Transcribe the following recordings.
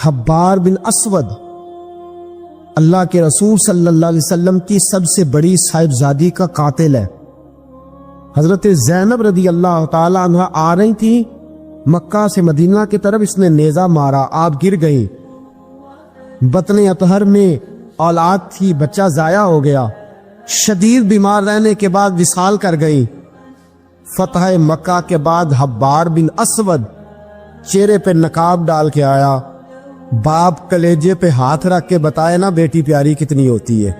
حبار بن اسود اللہ کے رسول صلی اللہ علیہ وسلم کی سب سے بڑی صاحبزادی کا قاتل ہے۔ حضرت زینب رضی اللہ تعالی عنہ آ رہی تھی مکہ سے مدینہ کی طرف، اس نے نیزہ مارا، آپ گر گئی۔ بطن اطہر میں اولاد تھی، بچہ ضائع ہو گیا، شدید بیمار رہنے کے بعد وصال کر گئی۔ فتح مکہ کے بعد حبار بن اسود چہرے پہ نقاب ڈال کے آیا، باپ کلیجے پہ ہاتھ رکھ کے بتائے نا بیٹی پیاری کتنی ہوتی ہے۔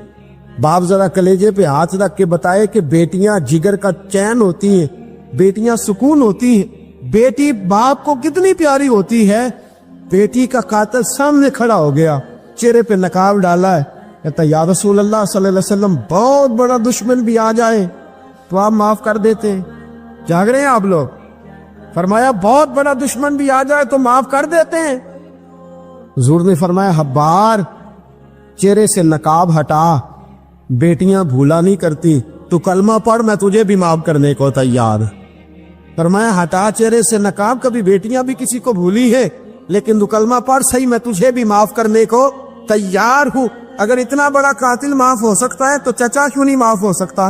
باپ ذرا کلیجے پہ ہاتھ رکھ کے بتائے کہ بیٹیاں جگر کا چین ہوتی ہیں، بیٹیاں سکون ہوتی ہیں، بیٹی باپ کو کتنی پیاری ہوتی ہے۔ بیٹی کا قاتل سامنے کھڑا ہو گیا، چہرے پہ نقاب ڈالا ہے، کہتا یا رسول اللہ صلی اللہ علیہ وسلم بہت بڑا دشمن بھی آ جائے تو آپ معاف کر دیتے ہیں۔ جاگ رہے ہیں آپ لوگ؟ فرمایا بہت بڑا دشمن بھی آ جائے تو معاف کر دیتے ہیں۔ حضور نے فرمایا حبار چہرے سے نقاب ہٹا، بیٹیاں بھولا نہیں کرتی، تو کلمہ پڑھ میں تجھے بھی معاف کرنے کو تیار۔ فرمایا ہٹا چہرے سے نقاب، کبھی بیٹیاں بھی کسی کو بھولی ہے لیکن تو کلمہ پڑھ صحیح، میں تجھے بھی معاف کرنے کو تیار ہوں۔ اگر اتنا بڑا قاتل معاف ہو سکتا ہے تو چچا کیوں نہیں معاف ہو سکتا؟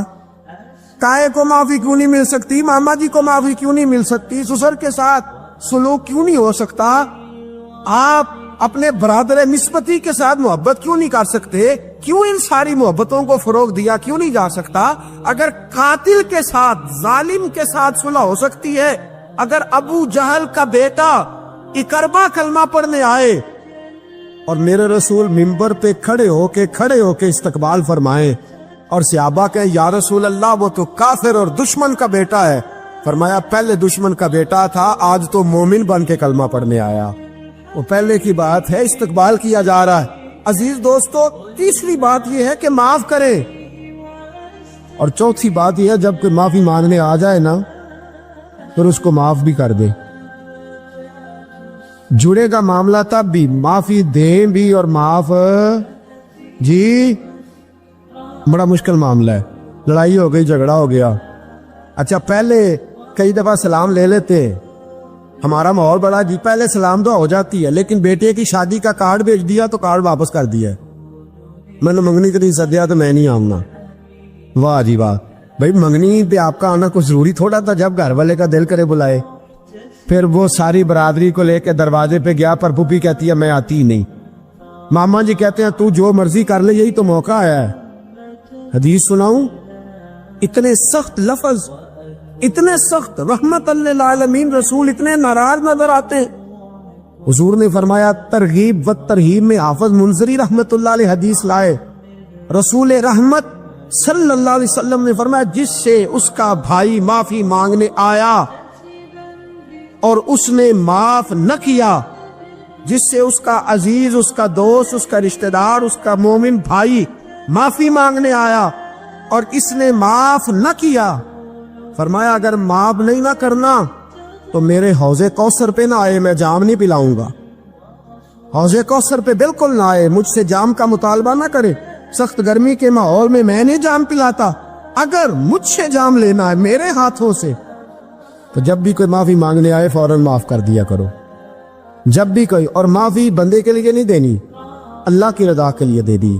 تائے کو معافی کیوں نہیں مل سکتی؟ ماما جی کو معافی کیوں نہیں مل سکتی؟ سسر کے ساتھ سلوک کیوں نہیں ہو سکتا؟ آپ اپنے برادر نسبتی کے ساتھ محبت کیوں نہیں کر سکتے؟ کیوں ان ساری محبتوں کو فروغ دیا کیوں نہیں جا سکتا؟ اگر قاتل کے ساتھ، ظالم کے ساتھ صلح ہو سکتی ہے، اگر ابو جہل کا بیٹا اکربا کلمہ پڑھنے آئے اور میرے رسول منبر پہ کھڑے ہو کے استقبال فرمائے اور صحابہ کہیں یا رسول اللہ وہ تو کافر اور دشمن کا بیٹا ہے، فرمایا پہلے دشمن کا بیٹا تھا، آج تو مومن بن کے کلمہ پڑھنے آیا۔ وہ پہلے کی بات ہے، استقبال کیا جا رہا ہے۔ عزیز دوستو، تیسری بات یہ ہے کہ معاف کریں، اور چوتھی بات یہ ہے جب کوئی معافی مانگنے آ جائے نا پھر اس کو معاف بھی کر دے۔ جڑے گا معاملہ تب بھی، معافی دیں بھی اور معاف جی بڑا مشکل معاملہ ہے۔ لڑائی ہو گئی، جھگڑا ہو گیا، اچھا پہلے کئی دفعہ سلام لے لیتے، ہمارا ماحول بڑا جی پہلے سلام دعا ہو جاتی ہے، لیکن بیٹے کی شادی کا کارڈ بھیج دیا تو کارڈ واپس کر دیا، میں نے منگنی کے لیے سدیا تو میں نہیں آؤں گا۔ واہ جی واہ، بھائی منگنی پہ آپ کا آنا کچھ ضروری تھوڑا تھا، جب گھر والے کا دل کرے بلائے۔ پھر وہ ساری برادری کو لے کے دروازے پہ گیا، پر پھوپھی کہتی ہے میں آتی ہی نہیں، ماما جی کہتے ہیں تو جو مرضی کر لے، یہی تو موقع آیا ہے۔ حدیث سناؤں، اتنے سخت لفظ، اتنے سخت، رحمت للعالمین رسول اتنے ناراض نظر آتے ہیں۔ حضور نے فرمایا ترغیب و ترہیب میں حافظ منذری رحمت اللہ علیہ حدیث لائے، رسول رحمت صلی اللہ علیہ وسلم نے فرمایا جس سے اس کا بھائی معافی مانگنے آیا اور اس نے معاف نہ کیا، جس سے اس کا عزیز، اس کا دوست، اس کا رشتہ دار، اس کا مومن بھائی معافی مانگنے آیا اور اس نے معاف نہ کیا، فرمایا اگر معاف نہیں نہ کرنا تو میرے حوض کوثر پہ نہ آئے، میں جام نہیں پلاؤں گا۔ حوض کوثر پہ بالکل نہ آئے، مجھ سے جام کا مطالبہ نہ کرے، سخت گرمی کے ماحول میں میں نہیں جام پلاتا، اگر مجھ سے جام لینا ہے میرے ہاتھوں سے تو جب بھی کوئی معافی مانگنے آئے فوراً معاف کر دیا کرو، جب بھی کوئی۔ اور معافی بندے کے لیے نہیں دینی، اللہ کی رضا کے لیے دے دی۔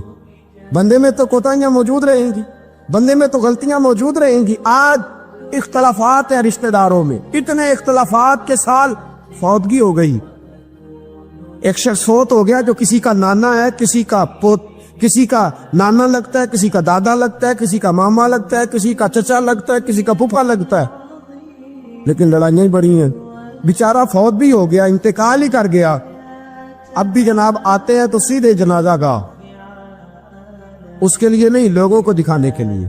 بندے میں تو کوتاہیاں موجود رہیں گی، بندے میں تو غلطیاں موجود رہیں گی۔ آج اختلافات ہیں رشتہ داروں میں، اتنے اختلافات کے سال فوتگی ہو گئی، ایک شخص فوت ہو گیا جو کسی کا نانا ہے، کسی کا پوت، کسی کا نانا لگتا ہے، کسی کا دادا لگتا ہے، کسی کا ماما لگتا ہے، کسی کا چچا لگتا ہے، کسی کا پھپھا لگتا ہے، لیکن لڑائیاں ہی بڑی ہیں۔ بیچارہ فوت بھی ہو گیا، انتقال ہی کر گیا، اب بھی جناب آتے ہیں تو سیدھے جنازہ گاہ، اس کے لیے نہیں، لوگوں کو دکھانے کے لیے۔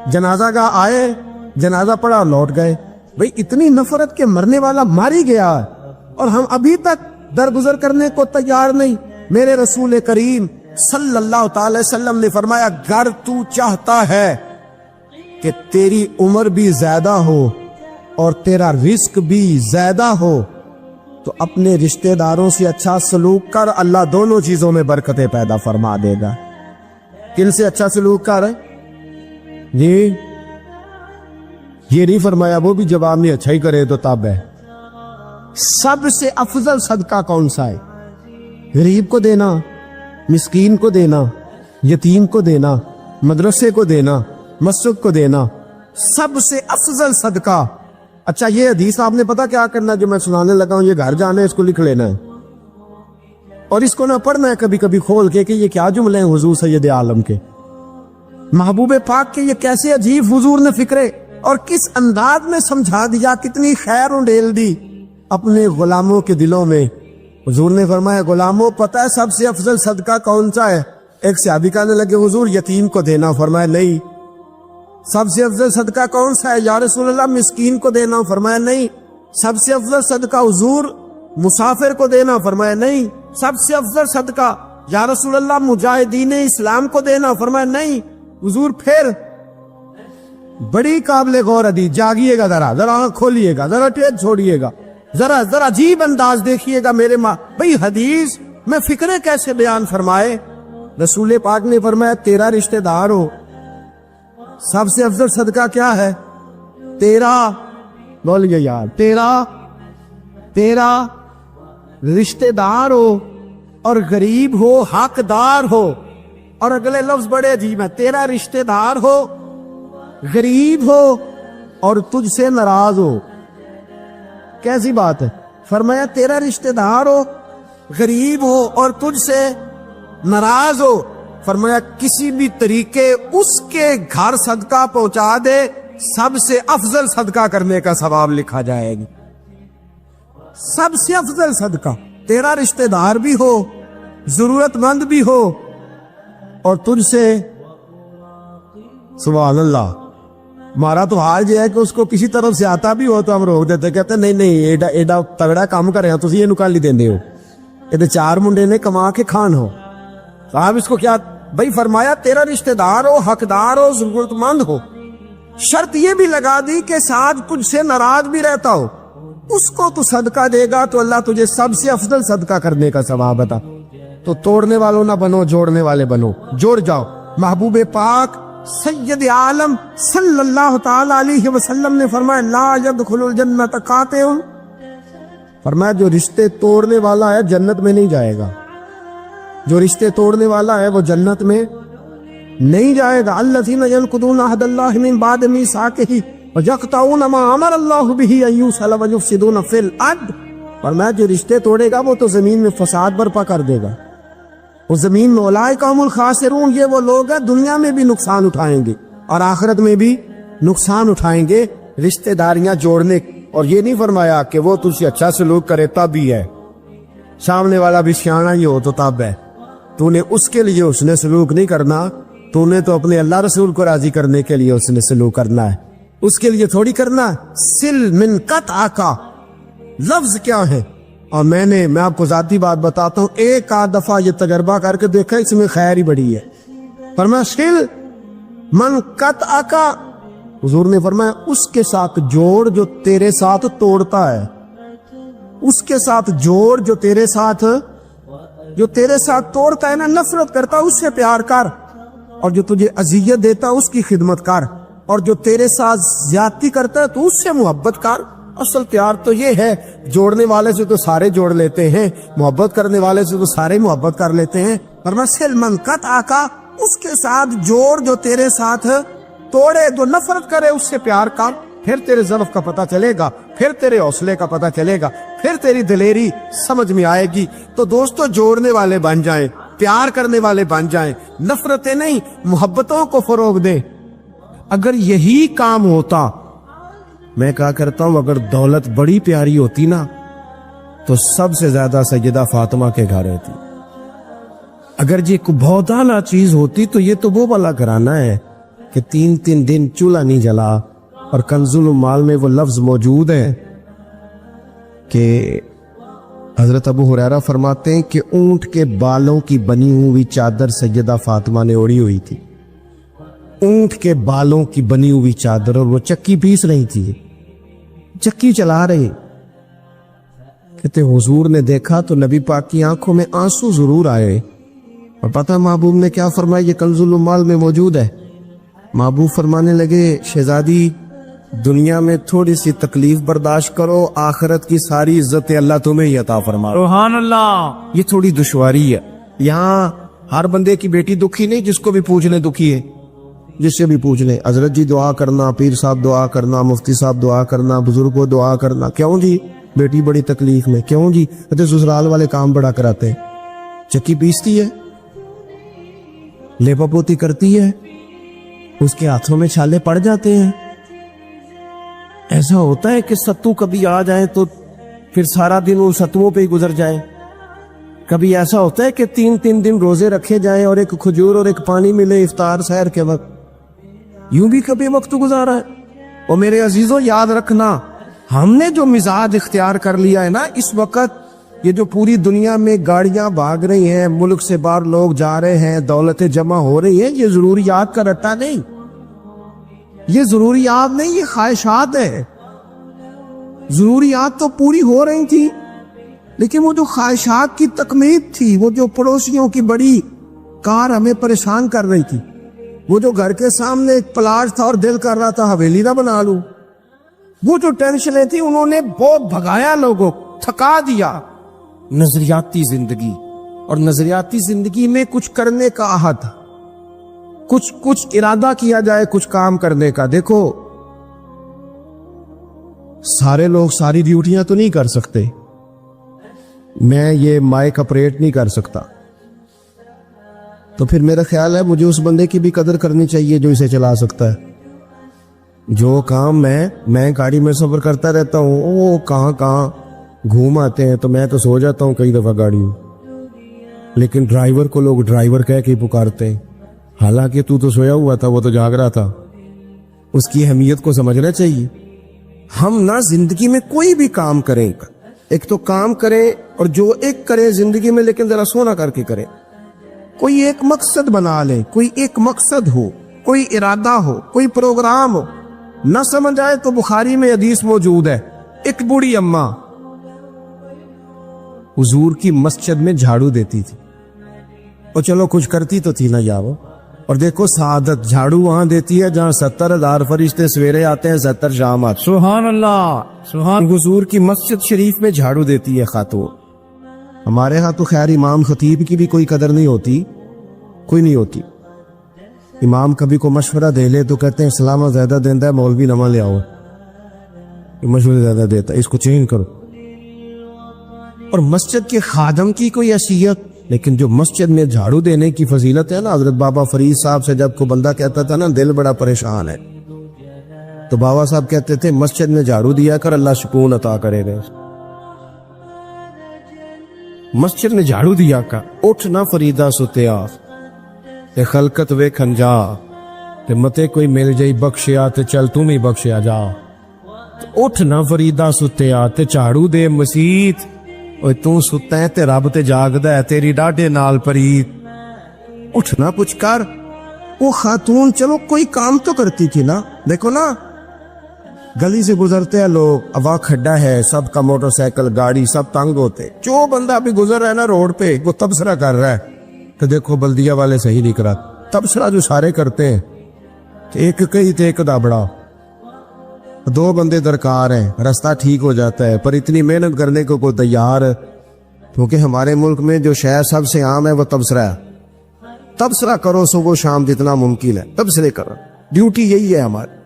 جنازہ گاہ آئے، جنازہ پڑا اور لوٹ گئے۔ بھئی اتنی نفرت کے مرنے والا ماری گیا ہے اور ہم ابھی تک درگزر کرنے کو تیار نہیں۔ میرے رسول کریم صلی اللہ تعالی وسلم نے فرمایا اگر تو چاہتا ہے کہ تیری عمر بھی زیادہ ہو اور تیرا رزق بھی زیادہ ہو تو اپنے رشتہ داروں سے اچھا سلوک کر، اللہ دونوں چیزوں میں برکتیں پیدا فرما دے گا۔ کن سے اچھا سلوک کر ہے جی؟ یہ نہیں فرمایا وہ بھی جواب نہیں اچھا ہی کرے تو تب ہے۔ سب سے افضل صدقہ کون سا ہے؟ غریب کو دینا، مسکین کو دینا، یتیم کو دینا، مدرسے کو دینا، مسجد کو دینا، سب سے افضل صدقہ۔ اچھا یہ حدیث آپ نے پتا کیا کرنا جو میں سنانے لگا ہوں، یہ گھر جانا ہے، اس کو لکھ لینا ہے اور اس کو نہ پڑھنا ہے کبھی کبھی کھول کے کہ یہ کیا جملے ہیں حضور سید عالم کے، محبوب پاک کے، یہ کیسے عجیب حضور نے فکرے اور کس انداز میں سمجھا دیا، کتنی خیر انڈیل دی اپنے غلاموں کے دلوں میں۔ حضور نے فرمایا غلاموں پتہ ہے سب سے افضل صدقہ کون سا ہے؟ ایک صحابی کہنے لگے حضور یتیم کو دینا، فرمایا نہیں۔ سب سے افضل صدقہ کون سا ہے یا رسول اللہ؟ مسکین کو دینا، فرمایا نہیں۔ سب سے افضل صدقہ حضور مسافر کو دینا، فرمایا نہیں۔ سب سے افضل صدقہ یا رسول اللہ مجاہدین اسلام کو دینا، فرمایا نہیں۔ حضور پھر بڑی قابل غور حدیث، جاگیے گا ذرا آنکھ کھولیے گا، ذرا ٹیک چھوڑیے گا، ذرا عجیب انداز دیکھیے گا میرے ماں بھئی حدیث میں فکرے کیسے بیان فرمائے۔ رسول پاک نے فرمایا تیرا رشتہ دار ہو، سب سے افضل صدقہ کیا ہے؟ تیرا، بولیے یار، تیرا رشتہ دار ہو اور غریب ہو، حقدار ہو، اور اگلے لفظ بڑے عجیب ہیں، تیرا رشتہ دار ہو، غریب ہو اور تجھ سے ناراض ہو۔ کیسی بات ہے؟ فرمایا تیرا رشتہ دار ہو، غریب ہو اور تجھ سے ناراض ہو، فرمایا کسی بھی طریقے اس کے گھر صدقہ پہنچا دے، سب سے افضل صدقہ کرنے کا ثواب لکھا جائے گا۔ سب سے افضل صدقہ، تیرا رشتہ دار بھی ہو، ضرورت مند بھی ہو اور تجھ سے، سبحان اللہ، ہمارا تو حال یہ ہے کہ اس کو کسی طرف سے آتا بھی ہو تو ہم روک دیتے، کہتے ہیں نہیں ایڈا تگڑا کام کر رہے ہیں تسی یہ نکالی دیندے ہو، یہ چار منڈے نے کما کے کھان ہو، صاحب اس کو کیا بھائی؟ فرمایا تیرا رشتہ دار ہو، حقدار ہو، ضرورت مند ہو، شرط یہ بھی لگا دی کہ ساتھ کچھ سے ناراض بھی رہتا ہو، اس کو تو صدقہ دے گا تو اللہ تجھے سب سے افضل صدقہ کرنے کا ثواب عطا۔ تو توڑنے والوں نہ بنو، جوڑنے والے بنو، جوڑ جاؤ۔ محبوب پاک سید عالم صلی اللہ تعالی علیہ وسلم نے فرمایا لا يدخل الجنت قاطع، فرمایا جو رشتے توڑنے والا ہے جنت میں نہیں جائے گا، جو رشتے توڑنے والا ہے وہ جنت میں نہیں جائے گا۔ الذین ینقضون عہد اللہ من بعد میثاقہ ویقطعون ما امر اللہ بہ ان یوصل ویفسدون فی الارض، فرمایا جو رشتے توڑے گا وہ تو زمین میں فساد برپا کر دے گا، وہ زمین میں اولئک هم الخاسرون، یہ وہ لوگ ہیں دنیا میں بھی نقصان اٹھائیں گے اور آخرت میں بھی نقصان اٹھائیں گے رشتہ داریاں جوڑنے۔ اور یہ نہیں فرمایا کہ وہ تجھ سے اچھا سلوک کرے تب ہی ہے، سامنے والا بھی سیاںا ہی ہو تو تب ہے، تو نے اس کے لیے اس نے سلوک نہیں کرنا، تو نے تو اپنے اللہ رسول کو راضی کرنے کے لیے اس نے سلوک کرنا ہے، اس کے لیے تھوڑی کرنا۔ سل من قطع کا لفظ کیا ہے؟ اور میں آپ کو ذاتی بات بتاتا ہوں، ایک آدھ دفعہ یہ تجربہ کر کے دیکھا، اس میں خیر ہی بڑی ہے۔ فرمایا سل من قطع کا، حضور نے فرمایا اس کے ساتھ جوڑ جو تیرے ساتھ توڑتا ہے، اس کے ساتھ جوڑ جو تیرے ساتھ توڑتا ہے نا، نفرت کرتا اس سے پیار کر، اور جو تجھے اذیت دیتا اس کی خدمت کر، اور جو تیرے ساتھ زیادتی کرتا ہے تو اس سے محبت کر۔ اصل پیار تو یہ ہے، جوڑنے والے سے تو سارے جوڑ لیتے ہیں، محبت کرنے والے سے تو سارے محبت کر لیتے ہیں۔ فرمایا سل من قطع کا، اس کے ساتھ جوڑ جو تیرے ساتھ توڑے، جو نفرت کرے اس سے پیار کر، پھر تیرے ضعف کا پتہ چلے گا، پھر تیرے حوصلے کا پتہ چلے گا، پھر تیری دلیری سمجھ میں آئے گی۔ تو دوستو جوڑنے والے بن جائیں، پیار کرنے والے بن جائیں، نفرتیں نہیں محبتوں کو فروغ دیں۔ اگر یہی کام ہوتا، میں کہا کرتا ہوں اگر دولت بڑی پیاری ہوتی نا تو سب سے زیادہ سیدہ فاطمہ کے گھر ہوتی۔ اگر یہ بہت اعلیٰ چیز ہوتی تو یہ تو وہ والا گھرانہ ہے کہ 3 دن چولہا نہیں جلا، اور کنز المال میں وہ لفظ موجود ہے کہ حضرت ابو ہریرہ فرماتے ہیں کہ اونٹ کے بالوں کی بنی ہوئی چادر سیدہ فاطمہ نے اوڑھی ہوئی تھی، اونٹ کے بالوں کی بنی ہوئی چادر، اور وہ چکی پیس رہی تھی، چکی چلا رہی۔ کہتے حضور نے دیکھا تو نبی پاک کی آنکھوں میں آنسو ضرور آئے، اور پتہ محبوب نے کیا فرمایا؟ یہ کنز المال میں موجود ہے۔ محبوب فرمانے لگے شہزادی دنیا میں تھوڑی سی تکلیف برداشت کرو، آخرت کی ساری عزتیں اللہ تمہیں ہی عطا فرما۔ سبحان اللہ۔ یہ تھوڑی دشواری ہے، یہاں ہر بندے کی بیٹی دکھی نہیں، جس کو بھی پوچھ لیں دکھی ہے، جس سے بھی پوچھ لیں حضرت جی دعا کرنا، پیر صاحب دعا کرنا، مفتی صاحب دعا کرنا، بزرگ کو دعا کرنا، کیوں جی بیٹی بڑی تکلیف میں، کیوں جی کہتے سسرال والے کام بڑا کراتے ہیں، چکی پیستی ہے، لیپا پوتی کرتی ہے، اس کے ہاتھوں میں چھالے پڑ جاتے ہیں۔ ایسا ہوتا ہے کہ ستو کبھی آ جائیں تو پھر سارا دن ان ستوؤں پہ ہی گزر جائے، کبھی ایسا ہوتا ہے کہ 3 دن روزے رکھے جائیں اور ایک کھجور اور ایک پانی ملے افطار سحر کے وقت، یوں بھی کبھی وقت گزارا ہے۔ اور میرے عزیزوں یاد رکھنا، ہم نے جو مزاج اختیار کر لیا ہے نا اس وقت، یہ جو پوری دنیا میں گاڑیاں بھاگ رہی ہیں، ملک سے باہر لوگ جا رہے ہیں، دولتیں جمع ہو رہی ہیں، یہ ضروریات کا رٹا نہیں، یہ ضروریات نہیں، یہ خواہشات ہے۔ ضروریات تو پوری ہو رہی تھی، لیکن وہ جو خواہشات کی تکمیل تھی، وہ جو پڑوسیوں کی بڑی کار ہمیں پریشان کر رہی تھی، وہ جو گھر کے سامنے ایک پلاٹ تھا اور دل کر رہا تھا حویلی نہ بنا لوں، وہ جو ٹینشنیں تھی انہوں نے بہت بھگایا، لوگوں تھکا دیا۔ نظریاتی زندگی، اور نظریاتی زندگی میں کچھ کرنے کا عہد، کچھ ارادہ کیا جائے کچھ کام کرنے کا۔ دیکھو سارے لوگ ساری ڈیوٹیاں تو نہیں کر سکتے، میں یہ مائک اپریٹ نہیں کر سکتا، تو پھر میرا خیال ہے مجھے اس بندے کی بھی قدر کرنی چاہیے جو اسے چلا سکتا ہے۔ جو کام میں گاڑی میں سفر کرتا رہتا ہوں، وہ کہاں گھوم آتے ہیں، تو میں تو سو جاتا ہوں کئی دفعہ گاڑی میں، لیکن ڈرائیور کو لوگ ڈرائیور کہہ کے پکارتے ہیں، حالانکہ تو سویا ہوا تھا، وہ تو جاگ رہا تھا۔ اس کی اہمیت کو سمجھنا چاہیے۔ ہم نہ زندگی میں کوئی بھی کام کریں، ایک تو کام کریں، اور جو ایک کریں زندگی میں لیکن ذرا سونا کر کے کریں، کوئی ایک مقصد بنا لیں، کوئی ایک مقصد ہو، کوئی ارادہ ہو، کوئی پروگرام ہو۔ نہ سمجھ آئے تو بخاری میں حدیث موجود ہے، ایک بوڑھی اماں حضور کی مسجد میں جھاڑو دیتی تھی، اور چلو کچھ کرتی تو تھی نا یاو، اور دیکھو سعادت جھاڑو وہاں دیتی ہے جہاں 70,000 فرشتے سویرے آتے ہیں، 70 شام آتے ہیں۔ سبحان اللہ، سبحان۔ حضور کی مسجد شریف میں جھاڑو دیتی ہے خاتون۔ ہمارے ہاں تو خیر امام خطیب کی بھی کوئی قدر نہیں ہوتی، کوئی نہیں ہوتی۔ امام کبھی کو مشورہ دے لے تو کہتے ہیں اسلام زیادہ دیتا ہے، مولوی نواں لے آؤ، یہ مشورے زیادہ دیتا ہے، اس کو چینج کرو۔ اور مسجد کے خادم کی کوئی حیثیت، لیکن جو مسجد میں جھاڑو دینے کی فضیلت ہے نا، حضرت بابا فرید صاحب سے جب کو بندہ کہتا تھا نا دل بڑا پریشان ہے، تو بابا صاحب کہتے تھے مسجد میں جھاڑو دیا کر، اللہ سکون عطا کرے گا۔ مسجد میں جھاڑو دیا کر، اٹھ نہ فریدا ستیا تے خلقت ویکھن جا، تے متے کوئی مل جائی بخشیا تے چل تم ہی بخشیا جا۔ اٹھ نہ فریدا ستیا تے جھاڑو دے مسیت، اوے تو ستا ہے تے رب تے جاگدا ہے، تیری ڈاڈے نال پریت۔ اٹھنا کچھ کر۔ وہ خاتون چلو کوئی کام تو کرتی تھی نا، دیکھو نا گلی سے گزرتے ہیں لوگ، اب کھڈا ہے، سب کا موٹر سائیکل گاڑی سب تنگ ہوتے، جو بندہ ابھی گزر رہا ہے نا روڈ پہ وہ تبصرہ کر رہا ہے کہ دیکھو بلدیہ والے صحیح نہیں کرا۔ تبصرہ جو سارے کرتے ہیں، ایک کئی تے ایک دابڑا، 2 بندے درکار ہیں، راستہ ٹھیک ہو جاتا ہے، پر اتنی محنت کرنے کو کوئی تیار ہے، کیونکہ ہمارے ملک میں جو شے سب سے عام ہے وہ تبصرہ ہے۔ تبصرہ کرو صبح شام جتنا ممکن ہے، تبصرے کرو، ڈیوٹی یہی ہے ہماری۔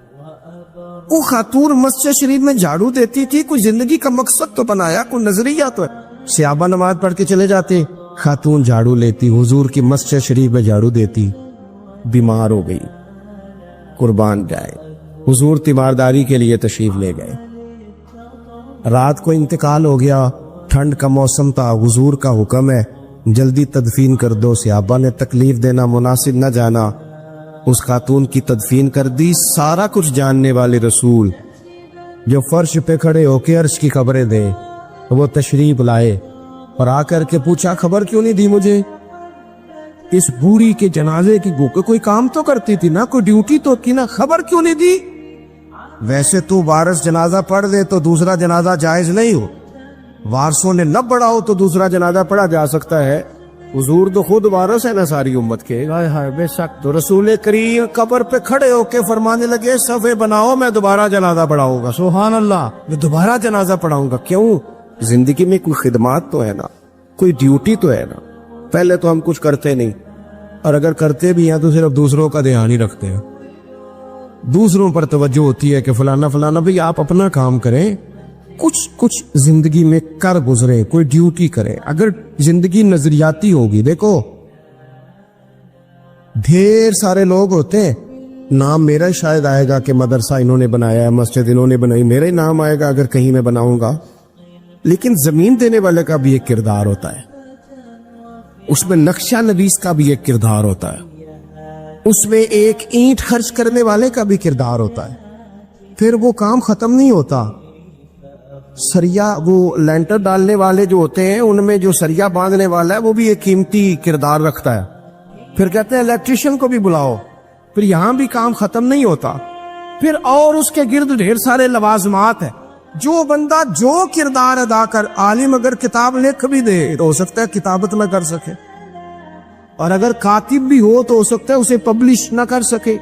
وہ خاتون مسجد شریف میں جھاڑو دیتی تھی، کوئی زندگی کا مقصد تو بنایا، کوئی نظریہ تو ہے۔ صحابہ نماز پڑھ کے چلے جاتے، خاتون جھاڑو لیتی، حضور کی مسجد شریف میں جھاڑو دیتی، بیمار ہو گئی، قربان جائے، حضور تیمارداری کے لیے تشریف لے گئے، رات کو انتقال ہو گیا، ٹھنڈ کا موسم تھا، حضور کا حکم ہے جلدی تدفین کر دو، صحابہ نے تکلیف دینا مناسب نہ جانا، اس خاتون کی تدفین کر دی۔ سارا کچھ جاننے والے رسول جو فرش پہ کھڑے ہو کے عرش کی خبریں دے، وہ تشریف لائے اور آ کر کے پوچھا خبر کیوں نہیں دی مجھے؟ اس بوڑھی کے جنازے کی کوئی کام تو کرتی تھی نا، کوئی ڈیوٹی تو کی نا، خبر کیوں نہیں دی؟ ویسے تو وارث جنازہ پڑھ دے تو دوسرا جنازہ جائز نہیں ہو، وارثوں نے نہ پڑھا ہو تو دوسرا جنازہ پڑھا جا سکتا ہے، حضور تو خود وارث ہے نا ساری امت کے. ہائے ہائے بے شک. تو رسول کریم قبر پہ کھڑے ہو کے فرمانے لگے صفے بناؤ میں دوبارہ جنازہ پڑھاؤں گا. سبحان اللہ. میں دوبارہ جنازہ پڑھاؤں گا. کیوں؟ زندگی میں کوئی خدمات تو ہے نا, کوئی ڈیوٹی تو ہے نا. پہلے تو ہم کچھ کرتے نہیں, اور اگر کرتے بھی ہیں تو صرف دوسروں کا دھیان ہی رکھتے ہیں. دوسروں پر توجہ ہوتی ہے کہ فلانا فلانا. بھئی آپ اپنا کام کریں, کچھ زندگی میں کر گزرے, کوئی ڈیوٹی کرے. اگر زندگی نظریاتی ہوگی, دیکھو ڈھیر سارے لوگ ہوتے ہیں, نام میرا شاید آئے گا کہ مدرسہ انہوں نے بنایا ہے, مسجد انہوں نے بنائی, میرا ہی نام آئے گا اگر کہیں میں بناؤں گا. لیکن زمین دینے والے کا بھی ایک کردار ہوتا ہے, اس میں نقشہ نویس کا بھی ایک کردار ہوتا ہے, اس میں ایک اینٹ خرچ کرنے والے کا بھی کردار ہوتا ہے. پھر وہ کام ختم نہیں ہوتا. سریا, وہ لینٹر ڈالنے والے جو ہوتے ہیں ان میں جو سریا باندھنے والا ہے وہ بھی ایک قیمتی کردار رکھتا ہے. پھر کہتے ہیں الیکٹریشین کو بھی بلاؤ. پھر یہاں بھی کام ختم نہیں ہوتا. پھر اور اس کے گرد ڈھیر سارے لوازمات ہیں. جو بندہ جو کردار ادا کر, عالم اگر کتاب لکھ بھی دے تو ہو سکتا ہے کتابت نہ کر سکے, اور اگر کاتب بھی ہو تو ہو سکتا ہے اسے پبلش نہ کر سکے.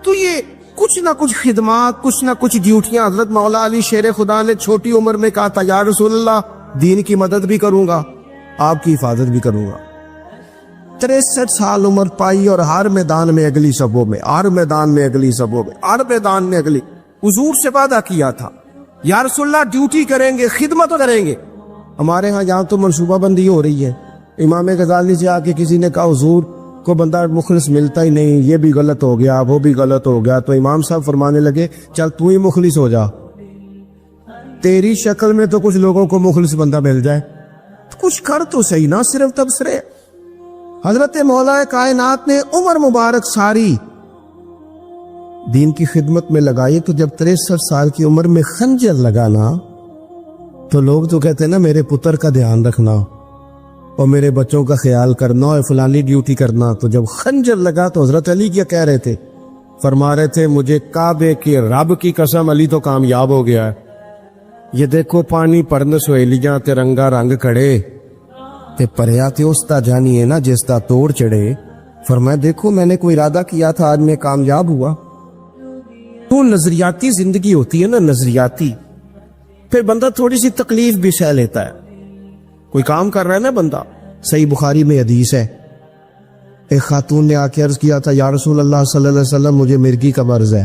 تو یہ کچھ نہ کچھ خدمات, کچھ نہ کچھ ڈیوٹیاں. حضرت مولا علی شیر خدا نے چھوٹی عمر میں کہا تھا یا رسول اللہ دین کی مدد بھی کروں گا, آپ کی حفاظت بھی کروں گا. 63 سال عمر پائی اور ہر میدان میں اگلی صبوں میں, ہر میدان میں اگلی صبوں میں, ہر میدان میں اگلی. حضور سے وعدہ کیا تھا یا رسول اللہ ڈیوٹی کریں گے, خدمت کریں گے. ہمارے ہاں یہاں تو منصوبہ بندی ہو رہی ہے. امام غزالی سے آ کے کسی نے کہا حضور کو بندہ مخلص ملتا ہی نہیں, یہ بھی غلط ہو گیا, وہ بھی غلط ہو گیا. تو امام صاحب فرمانے لگے چل تو ہی مخلص ہو جا, تیری شکل میں تو کچھ لوگوں کو مخلص بندہ مل جائے, کچھ کر تو صحیح نا, صرف تبصرے. حضرت مولا کائنات نے عمر مبارک ساری دین کی خدمت میں لگائی. تو جب 63 سال کی عمر میں خنجر لگانا تو لوگ تو کہتے ہیں نا میرے پتر کا دھیان رکھنا اور میرے بچوں کا خیال کرنا اور فلانی ڈیوٹی کرنا. تو جب خنجر لگا تو حضرت علی کیا کہہ رہے تھے؟ فرما رہے تھے مجھے کعبے کے رب کی قسم علی تو کامیاب ہو گیا ہے. یہ دیکھو پانی پرن سہیلیاں تے رنگا رنگ کڑے تے پریا تے اس تا جانی ہے نا جس تا توڑ چڑھے. فرمایا دیکھو میں نے کوئی ارادہ کیا تھا, آج میں کامیاب ہوا. تو نظریاتی زندگی ہوتی ہے نا, نظریاتی. پھر بندہ تھوڑی سی تکلیف بھی سہ لیتا ہے. کوئی کام کر رہا ہے نا بندہ, صحیح بخاری میں حدیث ہے, ایک خاتون نے آ کے عرض کیا تھا یا رسول اللہ صلی اللہ علیہ وسلم مجھے مرگی کا مرض ہے.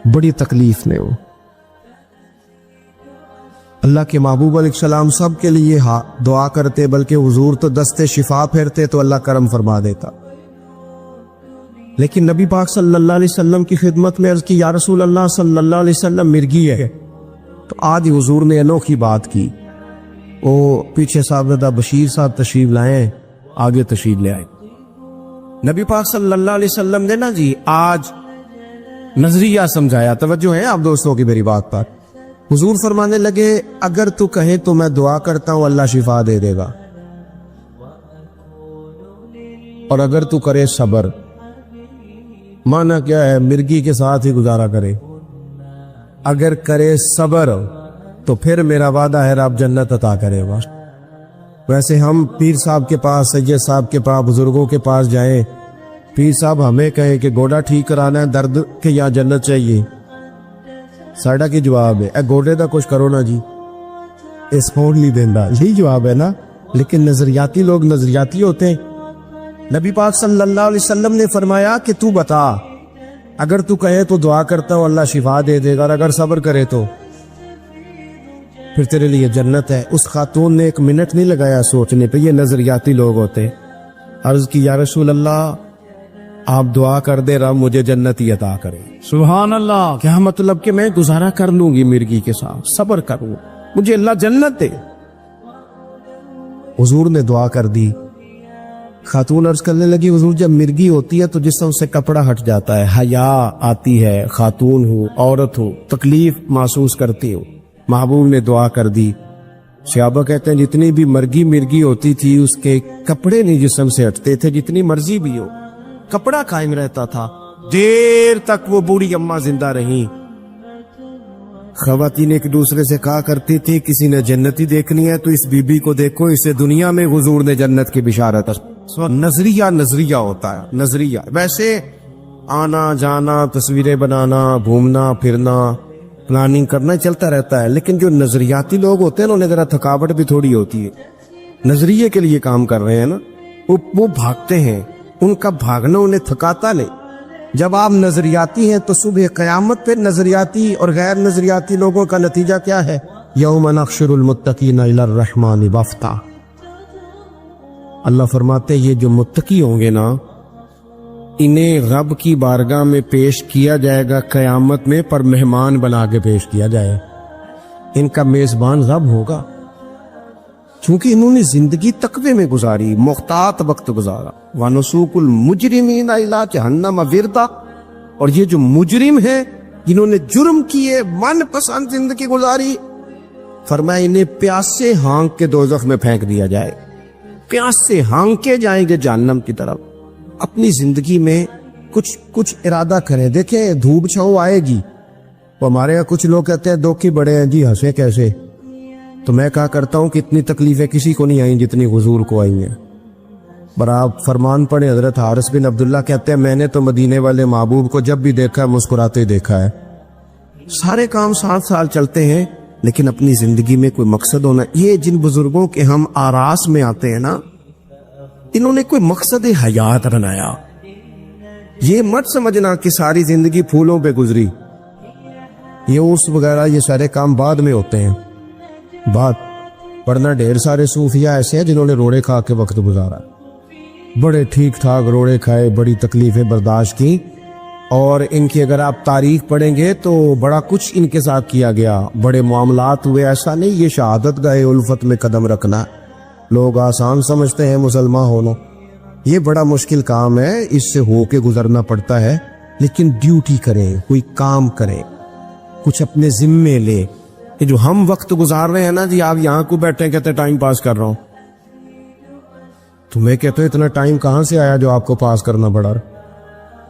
بڑی تکلیف میں ہو. اللہ کے محبوب علیہ السلام سب کے لیے دعا کرتے, بلکہ حضور تو دستے شفا پھیرتے تو اللہ کرم فرما دیتا. لیکن نبی پاک صلی اللہ علیہ وسلم کی خدمت میں عرض کی یا رسول اللہ صلی اللہ علیہ وسلم مرگی ہے. تو آج حضور نے انوکھی بات کی. وہ پیچھے صاحبزادہ بشیر صاحب تشریف لائے, آگے تشریف لے آئے. نبی پاک صلی اللہ علیہ وسلم نے نا جی آج نظریہ سمجھایا. توجہ ہے آپ دوستوں کی میری بات پر. حضور فرمانے لگے اگر تو کہے تو میں دعا کرتا ہوں اللہ شفا دے دے گا, اور اگر تو کرے صبر. مانا کیا ہے؟ مرگی کے ساتھ ہی گزارا کرے. اگر کرے صبر تو پھر میرا وعدہ ہے رب جنت عطا کرے گا. ویسے ہم پیر صاحب کے پاس, سید صاحب کے پاس, بزرگوں کے پاس جائیں, پیر صاحب ہمیں کہیں کہ گوڑا ٹھیک کرانا ہے درد کے یا جنت چاہیے, ساڑا کی جواب ہے اے گوڑے دا کچھ کرو نا جی, اس فون نہیں دینا, یہی جواب ہے نا. لیکن نظریاتی لوگ نظریاتی ہوتے ہیں. نبی پاک صلی اللہ علیہ وسلم نے فرمایا کہ تو بتا, اگر تو کہے تو دعا کرتا ہوں اللہ شفا دے دے گا, اور اگر صبر کرے تو پھر تیرے لیے جنت ہے. اس خاتون نے 1 منٹ نہیں لگایا سوچنے پہ. یہ نظریاتی لوگ ہوتے. عرض کی یا رسول اللہ آپ دعا کر دے رب مجھے جنت ہی عطا کرے. سبحان اللہ. کیا مطلب کہ میں گزارا کر لوں گی مرگی کے ساتھ, صبر کروں, مجھے اللہ جنت دے. حضور نے دعا کر دی. خاتون عرض کرنے لگی حضور جب مرگی ہوتی ہے تو جسم سے کپڑا ہٹ جاتا ہے, حیا آتی ہے, خاتون ہو عورت ہو, تکلیف محسوس کرتی ہو. محبوب نے دعا کر دی. صحابہ کہتے ہیں جتنی بھی مرگی ہوتی تھی اس کے کپڑے نہیں جسم سے ہٹتے تھے, جتنی مرضی بھی ہو کپڑا قائم رہتا تھا. دیر تک وہ بوڑھی اماں زندہ رہیں. خواتین ایک دوسرے سے کہا کرتی تھی کسی نے جنتی دیکھنی ہے تو اس بی بی کو دیکھو، اسے دنیا میں حضور نے جنت کی بشارت۔ نظریہ ہوتا ہے، نظریہ۔ ویسے آنا جانا، تصویریں بنانا، گھومنا پھرنا، پلاننگ کرنا چلتا رہتا ہے، لیکن جو نظریاتی لوگ ہوتے ہیں انہیں ذرا تھکاوٹ بھی تھوڑی ہوتی ہے۔ نظریے کے لیے کام کر رہے ہیں نا، وہ بھاگتے ہیں، ان کا بھاگنا انہیں تھکاتا نہیں۔ جب آپ نظریاتی ہیں تو صبح قیامت پہ نظریاتی اور غیر نظریاتی لوگوں کا نتیجہ کیا ہے؟ یوم نحشر المتقین الی الرحمن وفدا۔ اللہ فرماتے یہ جو متقی ہوں گے نا، انہیں رب کی بارگاہ میں پیش کیا جائے گا قیامت میں، پر مہمان بنا کے پیش کیا جائے، ان کا میزبان رب ہوگا، چونکہ انہوں نے زندگی تقوی میں گزاری، محتاط وقت گزارا۔ وَنُسُوقُ الْمُجْرِمِينَ إِلَىٰ جَهَنَّمَ وِرْدًا، اور یہ جو مجرم ہیں جنہوں نے جرم کیے، من پسند زندگی گزاری، فرمایا انہیں پیاس سے ہانک کے دوزخ میں پھینک دیا جائے، پیاس سے ہانکے جائیں گے جہنم کی طرف۔ اپنی زندگی میں کچھ ارادہ کریں، دیکھیں دھوپ چھاؤں آئے گی۔ وہ ہمارے یہاں کچھ لوگ کہتے ہیں دوکھی بڑے ہیں جی، ہنسے کیسے؟ تو میں کہا کرتا ہوں کہ اتنی تکلیفیں کسی کو نہیں آئیں جتنی حضور کو آئی ہیں۔ پر آپ فرمان پڑھیں، حضرت حارث بن عبداللہ کہتے ہیں میں نے تو مدینے والے محبوب کو جب بھی دیکھا ہے مسکراتے دیکھا ہے۔ سارے کام 7 سال چلتے ہیں، لیکن اپنی زندگی میں کوئی مقصد ہونا۔ یہ جن بزرگوں کے ہم آراس میں آتے ہیں نا، انہوں نے کوئی مقصد حیات بنایا۔ یہ مت سمجھنا کہ ساری زندگی پھولوں پہ گزری، یہ اس وغیرہ یہ سارے کام بعد میں ہوتے ہیں، ورنہ ڈھیر سارے صوفیہ ایسے ہیں جنہوں نے روڑے کھا کے وقت گزارا، بڑے ٹھیک ٹھاک روڑے کھائے، بڑی تکلیفیں برداشت کی، اور ان کی اگر آپ تاریخ پڑھیں گے تو بڑا کچھ ان کے ساتھ کیا گیا، بڑے معاملات ہوئے۔ ایسا نہیں یہ شہادت گاہ الفت میں قدم رکھنا لوگ آسان سمجھتے ہیں مسلمان ہونا، یہ بڑا مشکل کام ہے، اس سے ہو کے گزرنا پڑتا ہے، لیکن ڈیوٹی کریں، کوئی کام کریں، کچھ اپنے ذمے لے۔ کہ جو ہم وقت گزار رہے ہیں نا جی، آپ یہاں کو بیٹھے کہتے ٹائم پاس کر رہا ہوں، تو میں کہتا ہوں اتنا ٹائم کہاں سے آیا جو آپ کو پاس کرنا پڑا؟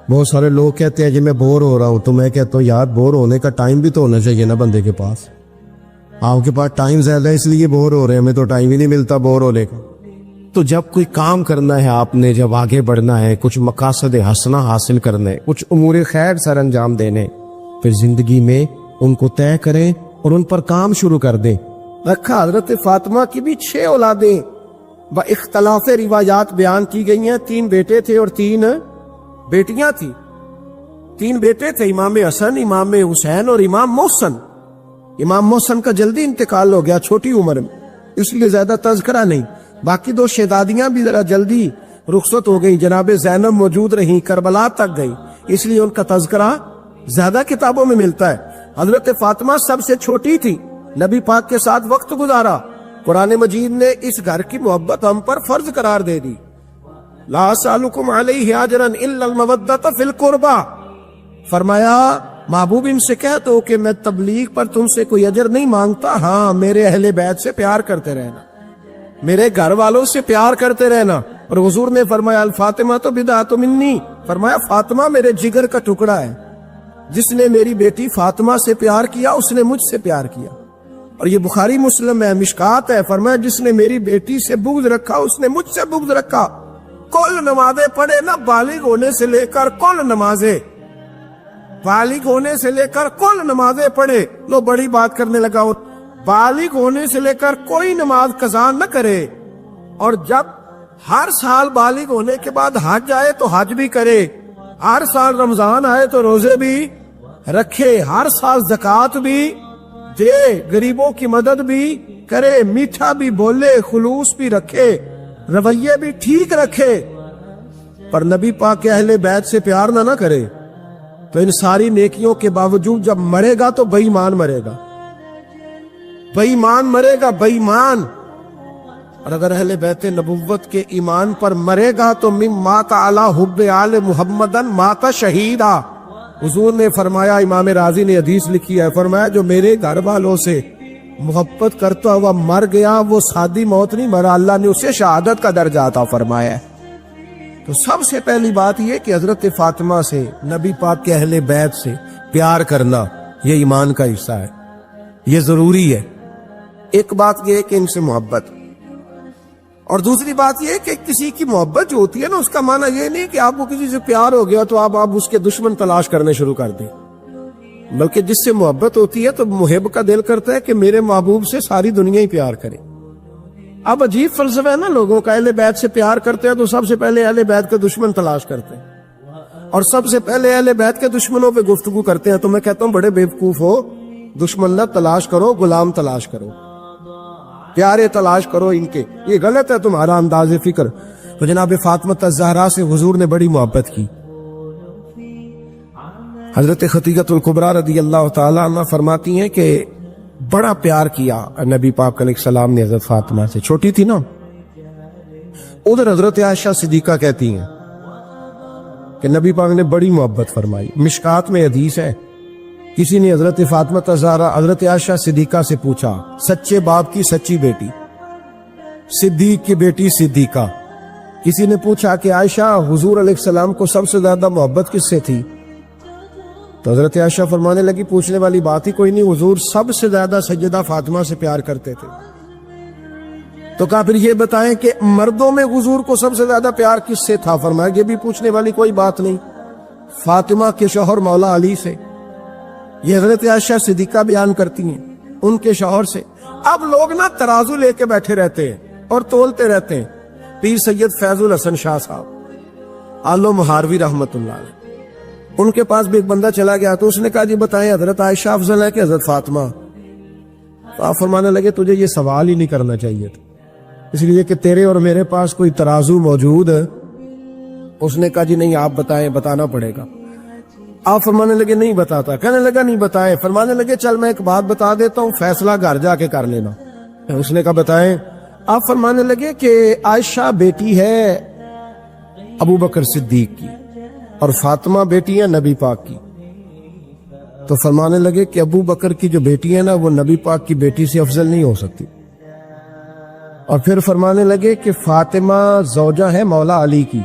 بہت سارے لوگ کہتے ہیں جی میں بور ہو رہا ہوں، تو میں کہتا ہوں یار بور ہونے کا ٹائم بھی تو ہونا چاہیے نا بندے کے پاس۔ آپ کے پاس ٹائم زیادہ ہے اس لیے بور ہو رہے ہیں، ہمیں تو ٹائم ہی نہیں ملتا بور ہونے کا۔ تو جب کوئی کام کرنا ہے آپ نے، جب آگے بڑھنا ہے، کچھ مقاصد حسنہ حاصل کرنے، کچھ امور خیر سر انجام دینے، پھر زندگی میں ان کو طے کریں اور ان پر کام شروع کر دیں۔ رکھا حضرت فاطمہ کی بھی 6 اولادیں با اختلاف روایات بیان کی گئی ہیں، 3 بیٹے تھے اور 3 بیٹیاں تھیں۔ 3 بیٹے تھے، امام حسن، امام حسین اور امام محسن۔ امام محسن کا جلدی انتقال ہو گیا چھوٹی عمر میں، اس لیے زیادہ تذکرہ نہیں۔ باقی 2 شہزادیاں بھی ذرا جلدی رخصت ہو گئی، جناب زینب موجود رہیں، کربلا تک گئی، اس لیے ان کا تذکرہ زیادہ کتابوں میں ملتا ہے۔ حضرت فاطمہ سب سے چھوٹی تھی، نبی پاک کے ساتھ وقت گزارا، قرآن مجید نے اس گھر کی محبت ہم پر فرض قرار دے دی۔ لا اسألکم علیہ اجرا الا المودۃ فی القربى، فرمایا محبوب ان سے کہہ دو کہ میں تبلیغ پر تم سے کوئی اجر نہیں مانگتا، ہاں میرے اہل بیت سے پیار کرتے رہنا، میرے گھر والوں سے پیار کرتے رہنا۔ اور حضور نے فرمایا الفاطمہ تو بدعۃ منی، فرمایا فاطمہ میرے جگر کا ٹکڑا ہے، جس نے میری بیٹی فاطمہ سے پیار کیا اس نے مجھ سے پیار کیا۔ اور یہ بخاری مسلم ہے، مشکات ہے، فرمایا جس نے میری بیٹی سے بغض رکھا اس نے مجھ سے بغض رکھا۔ کل نمازیں پڑھے نا، بالغ ہونے سے لے کر کل نمازیں، بالغ ہونے سے لے کر کل نمازیں پڑھے۔ لو بڑی بات کرنے لگا، اور بالغ ہونے سے لے کر کوئی نماز قضا نہ کرے، اور جب ہر سال بالغ ہونے کے بعد حج آئے تو حج بھی کرے، ہر سال رمضان آئے تو روزے بھی رکھے، ہر سال زکوٰۃ بھی دے، غریبوں کی مدد بھی کرے، میٹھا بھی بولے، خلوص بھی رکھے، رویے بھی ٹھیک رکھے، پر نبی پاک کے اہل بیت سے پیار نہ کرے تو ان ساری نیکیوں کے باوجود جب مرے گا تو بے ایمان مرے گا، بے ایمان مرے گا، بے ایمان۔ اور اگر اہل بیت نبوت کے ایمان پر مرے گا تو من مات علی حب آل محمدن مات شہیدا۔ حضور نے فرمایا، امام رازی نے حدیث لکھی ہے، فرمایا جو میرے گھر والوں سے محبت کرتا ہوا مر گیا وہ سادی موت نہیں مرا، اللہ نے اسے شہادت کا درجہ عطا فرمایا ہے۔ تو سب سے پہلی بات یہ کہ حضرت فاطمہ سے، نبی پاک کے اہل بیت سے پیار کرنا، یہ ایمان کا حصہ ہے۔ یہ ضروری ہے. ایک بات یہ ہے کہ ان سے محبت، اور دوسری بات یہ ہے کہ کسی کی محبت جو ہوتی ہے نا، اس کا معنی یہ نہیں کہ آپ کو کسی سے پیار ہو گیا تو آپ اس کے دشمن تلاش کرنے شروع کر دیں، بلکہ جس سے محبت ہوتی ہے تو محب کا دل کرتا ہے کہ میرے محبوب سے ساری دنیا ہی پیار کرے. اب عجیب فلسفہ ہے نا لوگوں کا، اہل بیت سے پیار کرتے ہیں تو سب سے پہلے اہل بیت کے دشمن تلاش کرتے ہیں، اور سب سے پہلے اہل بیت کے دشمنوں پہ گفتگو کرتے ہیں. تو میں کہتا ہوں بڑے بیوقوف ہو، دشمن نہ تلاش کرو، غلام تلاش کرو، پیارے تلاش کرو ان کے. یہ غلط ہے تمہارا انداز فکر. تو جناب فاطمہ الزہرا سے حضور نے بڑی محبت کی. حضرت خدیجہ الکبریٰ رضی اللہ تعالی عنہ فرماتی ہیں کہ بڑا پیار کیا نبی پاک علیہ السلام نے حضرت فاطمہ سے. چھوٹی تھی نا. ادھر حضرت عائشہ صدیقہ کہتی ہیں کہ نبی پاک نے بڑی محبت فرمائی. مشکات میں حدیث ہے، کسی نے حضرت فاطمہ الزہرا حضرت عائشہ صدیقہ سے پوچھا، سچے باپ کی سچی بیٹی، صدیق کی بیٹی صدیقہ. کسی نے پوچھا کہ عائشہ حضور علیہ السلام کو سب سے زیادہ محبت کس سے تھی؟ تو حضرت عائشہ فرمانے لگی پوچھنے والی بات ہی کوئی نہیں، حضور سب سے زیادہ سیدہ فاطمہ سے پیار کرتے تھے. تو کہا پھر یہ بتائیں کہ مردوں میں حضور کو سب سے زیادہ پیار کس سے تھا؟ فرمایا یہ بھی پوچھنے والی کوئی بات نہیں، فاطمہ کے شوہر مولا علی سے. یہ حضرت عائشہ صدیقہ بیان کرتی ہیں ان کے شوہر سے. اب لوگ نا ترازو لے کے بیٹھے رہتے ہیں اور تولتے رہتے ہیں. پیر سید فیض الحسن شاہ صاحب آلو مہاروی رحمت اللہ علیہ، ان کے پاس بھی ایک بندہ چلا گیا تو اس نے کہا جی بتائیں حضرت عائشہ افضل ہے کہ حضرت فاطمہ؟ تو آپ فرمانے لگے تجھے یہ سوال ہی نہیں کرنا چاہیے تھا، اس لیے کہ تیرے اور میرے پاس کوئی ترازو موجود ہے. اس نے کہا جی نہیں آپ بتائیں، بتانا پڑے گا. آپ فرمانے لگے نہیں بتاتا. کہنے لگا نہیں بتائے. فرمانے لگے چل میں ایک بات بتا دیتا ہوں، فیصلہ گھر جا کے کر لینا. اس نے کہا بتائیں. آپ فرمانے لگے کہ عائشہ بیٹی ہے ابو بکر صدیق کی اور فاطمہ بیٹی ہے نبی پاک کی. تو فرمانے لگے کہ ابو بکر کی جو بیٹی ہے نا وہ نبی پاک کی بیٹی سے افضل نہیں ہو سکتی. اور پھر فرمانے لگے کہ فاطمہ زوجہ ہے مولا علی کی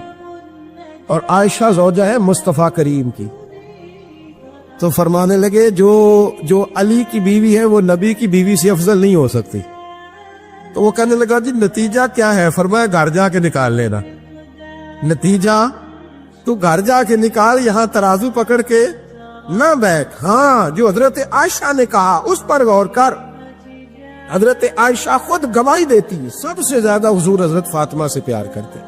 اور عائشہ زوجہ ہے مصطفیٰ کریم کی. تو فرمانے لگے جو علی کی بیوی ہے وہ نبی کی بیوی سے افضل نہیں ہو سکتی. تو وہ کہنے لگا جی نتیجہ کیا ہے؟ فرمایا گھر جا کے نکال لینا. نتیجہ تو گھر جا کے نکال، یہاں ترازو پکڑ کے نہ بیٹھ. ہاں جو حضرت عائشہ نے کہا اس پر غور کر. حضرت عائشہ خود گواہی دیتی سب سے زیادہ حضور حضرت فاطمہ سے پیار کرتے.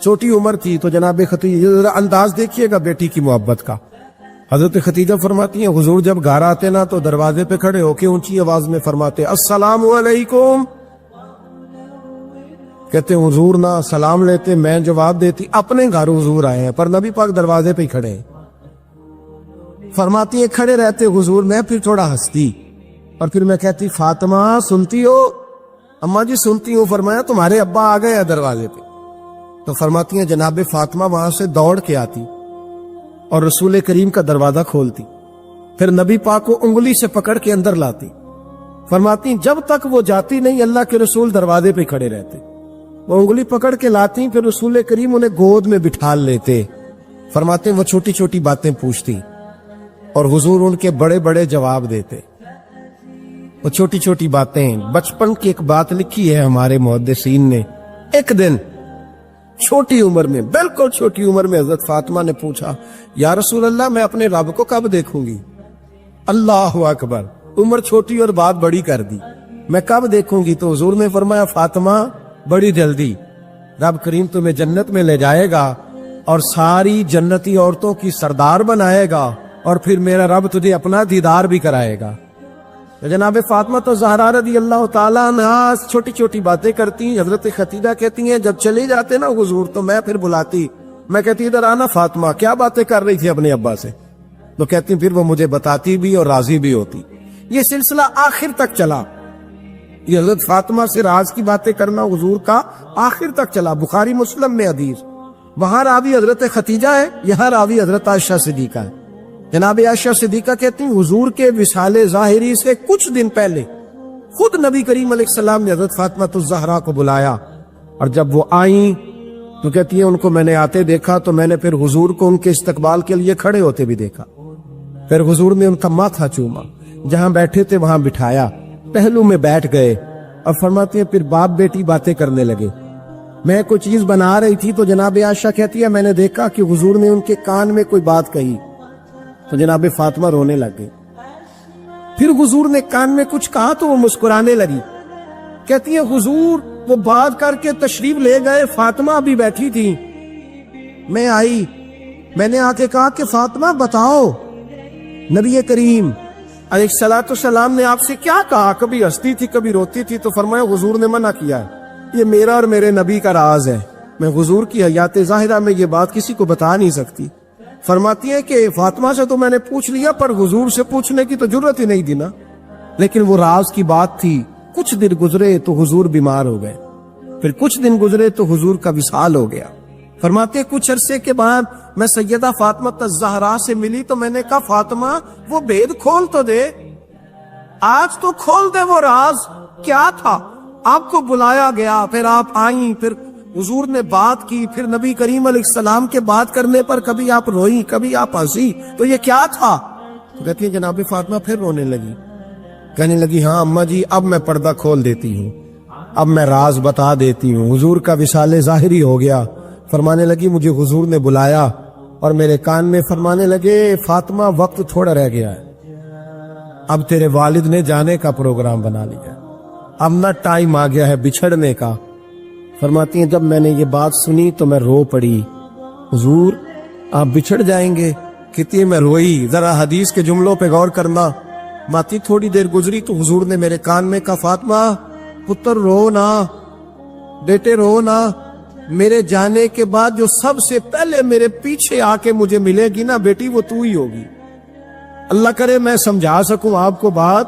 چھوٹی عمر تھی تو جناب خدیجہ انداز دیکھیے گا بیٹی کی محبت کا. حضرت خدیجہ فرماتی ہیں حضور جب گھر آتے نا تو دروازے پہ کھڑے ہو کے اونچی آواز میں فرماتے السلام علیکم. کہتے حضور نہ سلام لیتے، میں جواب دیتی اپنے گھر حضور آئے ہیں پر نبی پاک دروازے پہ ہی کھڑے ہیں. فرماتی ہیں کھڑے رہتے حضور، میں پھر تھوڑا ہنستی اور پھر میں کہتی فاطمہ سنتی ہو؟ اماں جی سنتی ہوں. فرمایا تمہارے ابا آ گئے ہیں دروازے پہ. تو فرماتی ہیں جناب فاطمہ وہاں سے دوڑ کے آتی اور رسول کریم کا دروازہ کھولتی، پھر نبی پاک کو انگلی سے پکڑ کے اندر لاتی. فرماتی جب تک وہ جاتی نہیں اللہ کے رسول دروازے پہ کھڑے رہتے. وہ انگلی پکڑ کے لاتی، پھر رسول کریم انہیں گود میں بٹھا لیتے. فرماتے وہ چھوٹی چھوٹی باتیں پوچھتی اور حضور ان کے بڑے بڑے جواب دیتے. وہ چھوٹی چھوٹی باتیں. بچپن کی ایک بات لکھی ہے ہمارے محدثین نے. ایک دن چھوٹی عمر میں، بالکل چھوٹی عمر میں حضرت فاطمہ نے پوچھا یا رسول اللہ میں اپنے رب کو کب دیکھوں گی؟ اللہ اکبر، عمر چھوٹی اور بات بڑی کر دی. میں کب دیکھوں گی؟ تو حضور نے فرمایا فاطمہ بڑی جلدی. رب کریم تمہیں جنت میں لے جائے گا اور ساری جنتی عورتوں کی سردار بنائے گا اور پھر میرا رب تجھے اپنا دیدار بھی کرائے گا. جناب فاطمہ تو زہرا رضی اللہ تعالیٰ عنہ چھوٹی چھوٹی باتیں کرتی. حضرت خدیجہ کہتی ہیں جب چلی جاتے نا حضور تو میں پھر بلاتی، میں کہتی ادھر آنا فاطمہ، کیا باتیں کر رہی تھی اپنے ابا سے؟ تو کہتی پھر وہ مجھے بتاتی بھی اور راضی بھی ہوتی. یہ سلسلہ آخر تک چلا. یہ حضرت فاطمہ سے راز کی باتیں کرنا حضور کا آخر تک چلا. بخاری مسلم میں حدیث، وہاں راوی حضرت خدیجہ ہے، یہاں راوی حضرت عائشہ صدیقہ ہے. جناب عائشہ صدیقہ کہتی ہیں حضور کے وصال ظاہری سے کچھ دن پہلے خود نبی کریم علیہ السلام نے حضرت فاطمہ الزہرا کو بلایا اور جب وہ آئیں تو کہتی ہیں ان کو میں نے آتے دیکھا تو میں نے پھر حضور کو ان کے استقبال کے لیے کھڑے ہوتے بھی دیکھا. پھر حضور نے ان کا ماتھا چوما، جہاں بیٹھے تھے وہاں بٹھایا پہلو میں بیٹھ گئے اور فرماتے ہیں پھر باپ بیٹی باتیں کرنے لگے. میں کوئی چیز بنا رہی تھی تو جناب عائشہ کہتی ہے میں نے دیکھا کہ حضور نے ان کے کان میں کوئی بات کہی تو جناب فاطمہ رونے لگ گئی. پھر حضور نے کان میں کچھ کہا تو وہ مسکرانے لگی. کہتی ہے حضور وہ بات کر کے تشریف لے گئے, فاطمہ بھی بیٹھی تھی, میں آئی, میں نے آ کے کہا کہ فاطمہ بتاؤ نبی کریم علیہ الصلوۃ والسلام نے آپ سے کیا کہا؟ کبھی ہنستی تھی کبھی روتی تھی. تو فرمایا حضور نے منع کیا ہے, یہ میرا اور میرے نبی کا راز ہے, میں حضور کی حیات ظاہرہ میں یہ بات کسی کو بتا نہیں سکتی. فرماتی ہے کہ فاطمہ سے تو میں نے پوچھ لیا پر حضور سے پوچھنے کی تو ضرورت ہی نہیں دی نا, لیکن وہ راز کی بات تھی. کچھ دن گزرے تو حضور بیمار ہو گئے, پھر کچھ دن گزرے تو حضور کا وصال ہو گیا. فرماتے کچھ عرصے کے بعد میں سیدہ فاطمہ الزہرا سے ملی تو میں نے کہا فاطمہ وہ بید کھول تو دے, آج تو کھول دے وہ راز کیا تھا. آپ کو بلایا گیا, پھر آپ آئیں, پھر حضور نے بات کی, پھر نبی کریم علیہ السلام کے بات کرنے پر کبھی آپ روئی کبھی آپ ہنسی, تو یہ کیا تھا؟ تو کہتی ہے جناب فاطمہ پھر رونے لگی, کہنے لگی ہاں اماں جی اب میں پردہ کھول دیتی ہوں, اب میں راز بتا دیتی ہوں. حضور کا وصال ظاہری ہو گیا. فرمانے لگی مجھے حضور نے بلایا اور میرے کان میں فرمانے لگے فاطمہ وقت تھوڑا رہ گیا ہے, اب تیرے والد نے جانے کا پروگرام بنا لیا, اب نہ ٹائم آ گیا ہے بچھڑنے کا. فرماتی ہیں جب میں نے یہ بات سنی تو میں رو پڑی, حضور آپ بچھڑ جائیں گے؟ کہتی ہے میں روئی. ذرا حدیث کے جملوں پہ غور کرنا. ماتی تھوڑی دیر گزری تو حضور نے میرے کان میں کہا فاطمہ پتر رو نا, بیٹے رو نا, میرے جانے کے بعد جو سب سے پہلے میرے پیچھے آ کے مجھے ملے گی نا بیٹی وہ تو ہی ہوگی. اللہ کرے میں سمجھا سکوں آپ کو بات.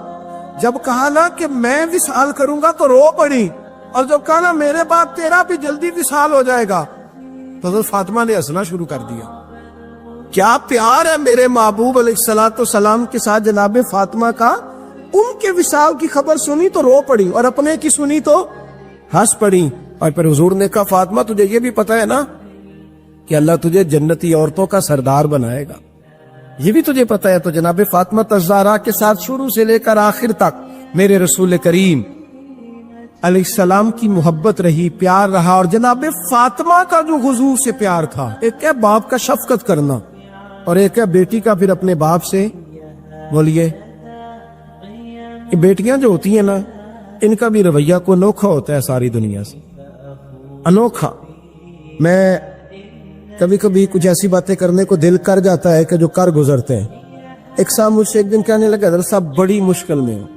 جب کہا نا کہ میں وصال کروں گا تو رو پڑی, اور جب کہا نا میرے بعد تیرا بھی جلدی وصال ہو جائے گا تو حضرت فاطمہ نے ہنسنا شروع کر دیا. کیا پیار ہے میرے محبوب علیہ الصلوۃ والسلام کے ساتھ جناب فاطمہ کا. ان کے وصال کی خبر سنی تو رو پڑی اور اپنے کی سنی تو ہنس پڑی. اور پھر حضور نے کہا فاطمہ تجھے یہ بھی پتا ہے نا کہ اللہ تجھے جنتی عورتوں کا سردار بنائے گا, یہ بھی تجھے پتا ہے. تو جناب فاطمہ الزہرا کے ساتھ شروع سے لے کر آخر تک میرے رسول کریم علیہ السلام کی محبت رہی, پیار رہا. اور جناب فاطمہ کا جو حضور سے پیار تھا, ایک ہے باپ کا شفقت کرنا اور ایک ہے بیٹی کا پھر اپنے باپ سے. بولیے یہ بیٹیاں جو ہوتی ہیں نا ان کا بھی رویہ کو انوکھا ہوتا ہے ساری دنیا سے, انوکھا. میں کبھی کبھی کچھ ایسی باتیں کرنے کو دل کر جاتا ہے کہ جو کر گزرتے ہیں. ایک صاحب مجھ سے ایک دن کہنے لگا حضرت صاحب بڑی مشکل میں ہوں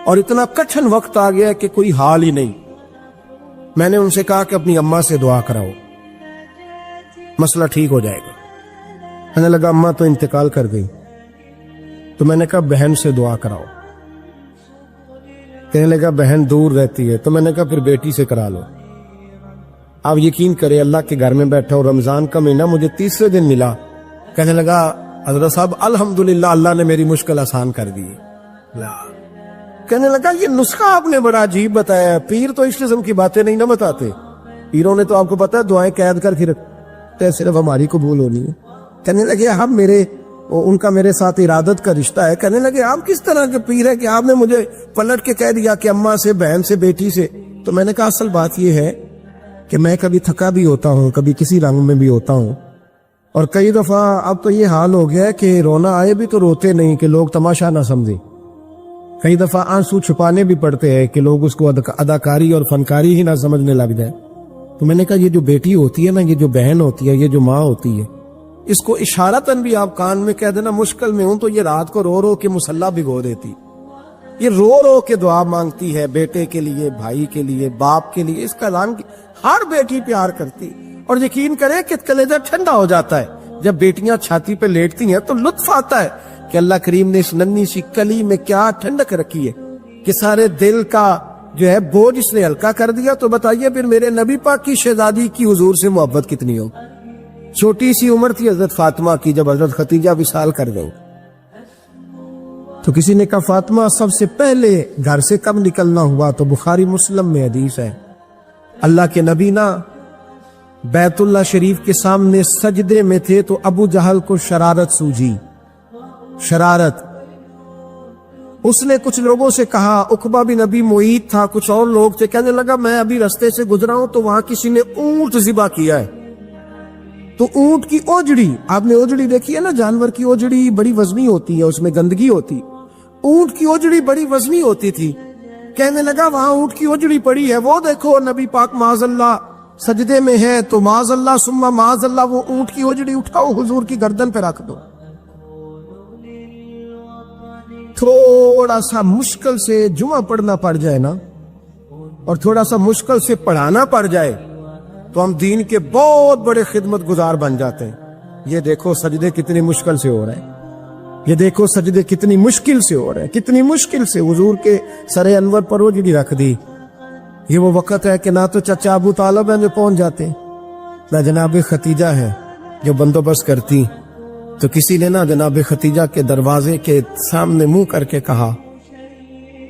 اور اتنا کٹھن وقت آ گیا کہ کوئی حال ہی نہیں. میں نے ان سے کہا کہ اپنی اماں سے دعا کراؤ, مسئلہ ٹھیک ہو جائے گا. کہنے لگا اماں تو انتقال کر گئی. تو میں نے کہا بہن سے دعا کراؤ. کہنے لگا بہن دور رہتی ہے. تو میں نے کہا پھر بیٹی سے کرا لو. آپ یقین کریں اللہ کے گھر میں بیٹھا اور رمضان کا مہینہ مجھے تیسرے دن ملا. کہنے لگا حضرت صاحب الحمدللہ اللہ نے میری مشکل آسان کر دی. کہنے لگا یہ نسخہ آپ نے بڑا عجیب بتایا, پیر تو اس قسم کی باتیں نہیں نہ بتاتے. پیروں نے تو آپ کو پتا ہے دعائیں قید کر کے رکھتے, صرف ہماری قبول ہونی ہے. کہنے لگے ہم ان کا میرے ساتھ ارادت کا رشتہ ہے. کہنے لگے آپ کس طرح کے پیر ہے کہ آپ نے مجھے پلٹ کے کہہ دیا کہ اماں سے, بہن سے, بیٹی سے. تو میں نے کہا اصل بات یہ ہے کہ میں کبھی تھکا بھی ہوتا ہوں, کبھی کسی رنگ میں بھی ہوتا ہوں, اور کئی دفعہ اب تو یہ حال ہو گیا ہے کہ رونا آئے بھی تو روتے نہیں کہ لوگ تماشا نہ سمجھیں. کئی دفعہ آنسو چھپانے بھی پڑتے ہیں کہ لوگ اس کو اداکاری اور فنکاری ہی نہ سمجھنے لگ جائے. تو میں نے کہا یہ جو بیٹی ہوتی ہے نا, یہ جو بہن ہوتی ہے, یہ جو ماں ہوتی ہے, اس کو اشارتاً بھی آپ کان میں کہہ دینا مشکل میں ہوں تو یہ رات کو رو رو کے مصلی بھگو دیتی. یہ رو رو کے دعا مانگتی ہے بیٹے کے لیے, بھائی کے لیے, باپ کے لیے. اس کا اعلان ہر بیٹی پیار کرتی, اور یقین کرے کہ کلیجہ ٹھنڈا ہو جاتا ہے جب بیٹیاں چھاتی پہ لیٹتی ہیں تو لطف آتا ہے کہ اللہ کریم نے اس ننھی سی کلی میں کیا ٹھنڈک رکھی ہے کہ سارے دل کا جو ہے بوجھ اس نے ہلکا کر دیا. تو بتائیے پھر میرے نبی پاک کی شہزادی کی حضور سے محبت کتنی ہو. چھوٹی سی عمر تھی حضرت فاطمہ کی جب حضرت خدیجہ وصال کر گئی. تو کسی نے کہا فاطمہ سب سے پہلے گھر سے کب نکلنا ہوا؟ تو بخاری مسلم میں حدیث ہے, اللہ کے نبی نا بیت اللہ شریف کے سامنے سجدے میں تھے تو ابو جہل کو شرارت سوجی. شرارت اس نے کچھ لوگوں سے کہا، عقبہ بن ابی معیط تھا، کچھ اور لوگ تھے، کہنے لگا میں ابھی رستے سے گزرا ہوں تو وہاں کسی نے اونٹ ذبح کیا ہے، تو اونٹ کی اوجڑی، آپ نے اوجڑی دیکھی ہے نا، جانور کی اوجڑی بڑی وزنی ہوتی ہے، اس میں گندگی ہوتی، اونٹ کی اوجڑی بڑی وزنی ہوتی تھی، کہنے لگا وہاں اونٹ کی اوجڑی پڑی ہے، وہ دیکھو نبی پاک معاذ اللہ سجدے میں ہے، تو معاذ اللہ ثم معاذ اللہ وہ اونٹ کی اوجڑی اٹھاؤ حضور کی گردن پہ رکھ دو۔ تھوڑا سا مشکل سے جمعہ پڑھنا پڑ جائے نا، اور تھوڑا سا مشکل سے پڑھانا پڑ جائے تو ہم دین کے بہت بڑے خدمت گزار بن جاتے ہیں۔ یہ دیکھو سجدے کتنی مشکل سے ہو رہے ہیں، یہ دیکھو سجدے کتنی مشکل سے ہو رہے ہیں، کتنی مشکل سے حضور کے سر انور پر اوجڑی رکھ دی۔ یہ وہ وقت ہے کہ نہ تو چچا ابو طالب ہیں جو پہنچ جاتے، نہ جناب ختیجہ ہے جو بندوبست کرتی، تو کسی نے نہ جناب ختیجہ کے دروازے کے سامنے منہ کر کے کہا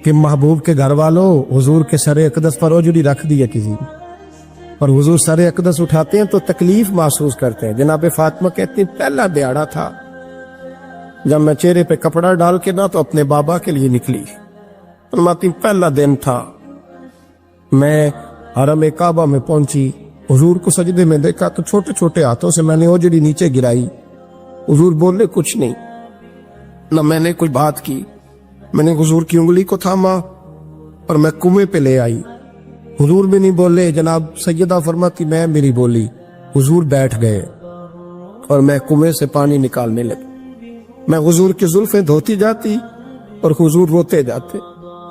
کہ محبوب کے گھر والوں حضور کے سر اقدس پر اوجڑی رکھ دی ہے کسی نے، اور حضور سر اقدس اٹھاتے ہیں تو تکلیف محسوس کرتے ہیں۔ جناب فاطمہ کہتی ہیں پہلا دیہڑا تھا جب میں چہرے پہ کپڑا ڈال کے نہ تو اپنے بابا کے لیے نکلی، فرماتی پہلا دن تھا، میں حرم کعبہ میں پہنچی، حضور کو سجدے میں دیکھا تو چھوٹے چھوٹے ہاتھوں سے میں نے اوجڑی نیچے گرائی، حضور بولے کچھ نہیں، نہ میں نے کوئی بات کی، میں نے حضور کی انگلی کو تھاما اور میں کنویں پہ لے آئی، حضور بھی نہیں بولے، جناب سیدہ فرماتی میں میری بولی، حضور بیٹھ گئے اور میں کنویں سے پانی نکالنے لگی، میں حضور کی زلفیں دھوتی جاتی اور حضور روتے جاتے،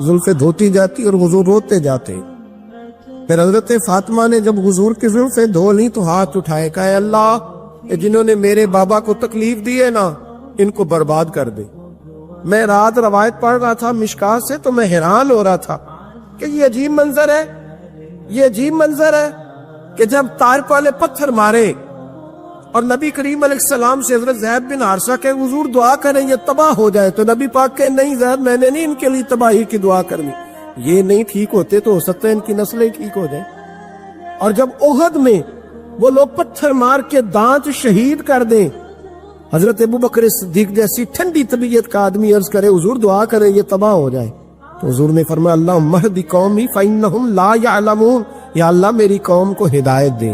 زلفیں دھوتی جاتی اور حضور روتے جاتے۔ پھر حضرت فاطمہ نے جب حضور کی زلفیں دھو لی تو ہاتھ اٹھائے، کہا اے اللہ یہ جنہوں نے میرے بابا کو تکلیف دی ہے نا ان کو برباد کر دے۔ میں رات روایت پڑھ رہا تھا مشکات سے تو میں حیران ہو رہا تھا کہ یہ عجیب منظر ہے، یہ عجیب منظر ہے کہ جب طائف والے پتھر مارے اور نبی کریم علیہ السلام سے حضرت زید بن حارثہ کہ حضور دعا کریں یہ تباہ ہو جائے، تو نبی پاک کہ نہیں زید میں نے نہیں ان کے لیے تباہی کی دعا کرنی، یہ نہیں ٹھیک ہوتے تو ہو سکتا ہے ان کی نسلیں ٹھیک ہو جائیں۔ اور جب احد میں وہ لوگ پتھر مار کے دانت شہید کر دیں، حضرت ابوبکر صدیق جیسی ٹھنڈی طبیعت کا آدمی عرض کرے حضور دعا کریں یہ تباہ ہو جائے، تو حضور نے فرمایا اللہم اہد قومی فإنہم لا یعلمون، یا اللہ میری قوم کو ہدایت دے،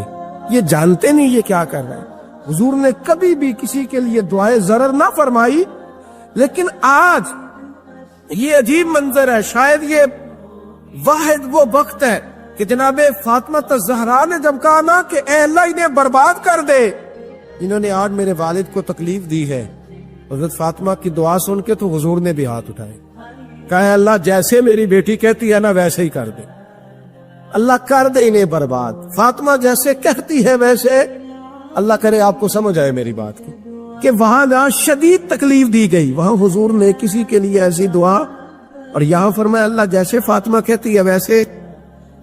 یہ جانتے نہیں یہ کیا کر رہے ہیں۔ حضور نے کبھی بھی کسی کے لیے دعائے ضرر نہ فرمائی، لیکن آج یہ عجیب منظر ہے، شاید یہ واحد وہ وقت ہے کہ جناب فاطمہ الزہرا نے جب کہا نا کہ اے اللہ انہیں برباد کر دے انہوں نے آج میرے والد کو تکلیف دی ہے، حضرت فاطمہ کی دعا سن کے تو حضور نے بھی ہاتھ اٹھائے، کہا اے اللہ جیسے میری بیٹی کہتی ہے نا ویسے ہی کر دے، اللہ کر دے انہیں برباد، فاطمہ جیسے کہتی ہے ویسے، اللہ کرے آپ کو سمجھ آئے میری بات کی کہ وہاں جہاں شدید تکلیف دی گئی وہاں حضور نے کسی کے لیے ایسی دعا، اور یہاں فرمایا اللہ جیسے فاطمہ کہتی ہے ویسے،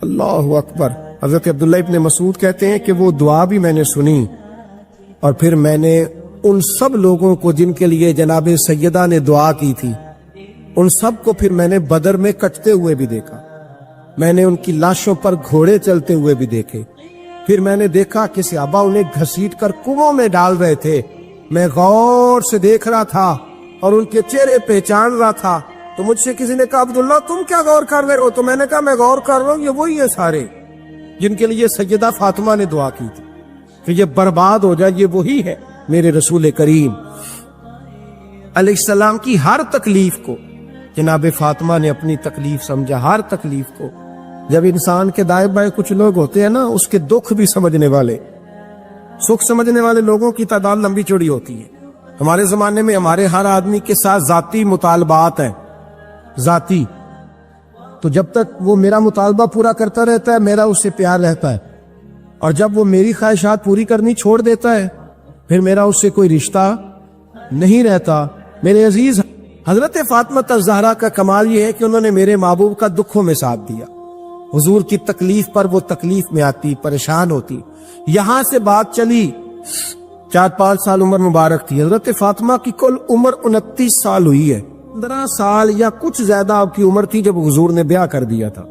اللہ اکبر۔ حضرت عبداللہ ابن مسعود کہتے ہیں کہ وہ دعا بھی میں نے سنی، اور پھر میں نے ان سب لوگوں کو جن کے لیے جناب سیدہ نے دعا کی تھی ان سب کو پھر میں نے بدر میں کٹتے ہوئے بھی دیکھا، میں نے ان کی لاشوں پر گھوڑے چلتے ہوئے بھی دیکھے، پھر میں نے دیکھا کہ صحابہ انہیں گھسیٹ کر کنووں میں ڈال رہے تھے، میں غور سے دیکھ رہا تھا اور ان کے چہرے پہچان رہا تھا، تو مجھ سے کسی نے کہا عبداللہ تم کیا غور کر رہے ہو؟ تو میں نے کہا میں غور کر رہا ہوں یہ وہی ہے سارے جن کے لیے سیدہ فاطمہ نے دعا کی تھی کہ یہ برباد ہو جائے، یہ وہی ہے میرے رسول کریم علیہ السلام کی ہر تکلیف کو جناب فاطمہ نے اپنی تکلیف سمجھا، ہر تکلیف کو۔ جب انسان کے دائیں بائیں کچھ لوگ ہوتے ہیں نا اس کے دکھ بھی سمجھنے والے، سکھ سمجھنے والے لوگوں کی تعداد لمبی چوڑی ہوتی ہے۔ ہمارے زمانے میں ہمارے ہر آدمی کے ساتھ ذاتی مطالبات ہیں، ذاتی، تو جب تک وہ میرا مطالبہ پورا کرتا رہتا ہے میرا اس سے پیار رہتا ہے، اور جب وہ میری خواہشات پوری کرنی چھوڑ دیتا ہے پھر میرا اس سے کوئی رشتہ نہیں رہتا۔ میرے عزیز حضرت فاطمہ الزہرا کا کمال یہ ہے کہ انہوں نے میرے محبوب کا دکھوں میں ساتھ دیا، حضور کی تکلیف پر وہ تکلیف میں آتی، پریشان ہوتی۔ یہاں سے بات چلی 4-5 سال عمر مبارک تھی، حضرت فاطمہ کی کل عمر 29 سال ہوئی ہے، 15 سال یا کچھ زیادہ آپ کی عمر تھی جب حضور نے بیاہ کر دیا تھا۔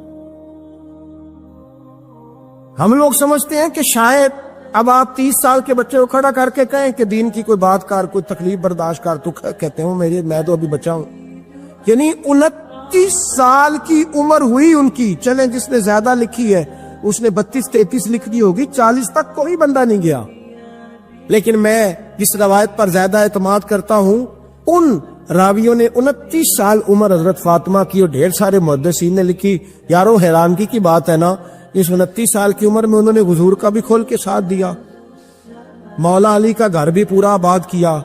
ہم لوگ سمجھتے ہیں کہ شاید اب آپ 30 سال کے بچے کو کھڑا کر کے کہیں کہ دین کی کوئی بات کر، کوئی تکلیف برداشت کر، تو کہتے ہوں میں تو ابھی بچہ ہوں، یعنی 29 سال کی عمر ہوئی ان کی. چلیں جس نے زیادہ لکھی ہے اس نے 32-33 لکھ دی ہوگی, 40 تک کوئی بندہ نہیں گیا. لیکن میں جس روایت پر زیادہ اعتماد کرتا ہوں, ان راویوں نے 29 سال عمر حضرت فاطمہ کی اور ڈھیر سارے محدثین نے لکھی. یارو حیرانگی کی بات ہے نا, اس 29 سال کی عمر میں انہوں نے حضور کا بھی کھول کے ساتھ دیا, مولا علی کا گھر بھی پورا آباد کیا,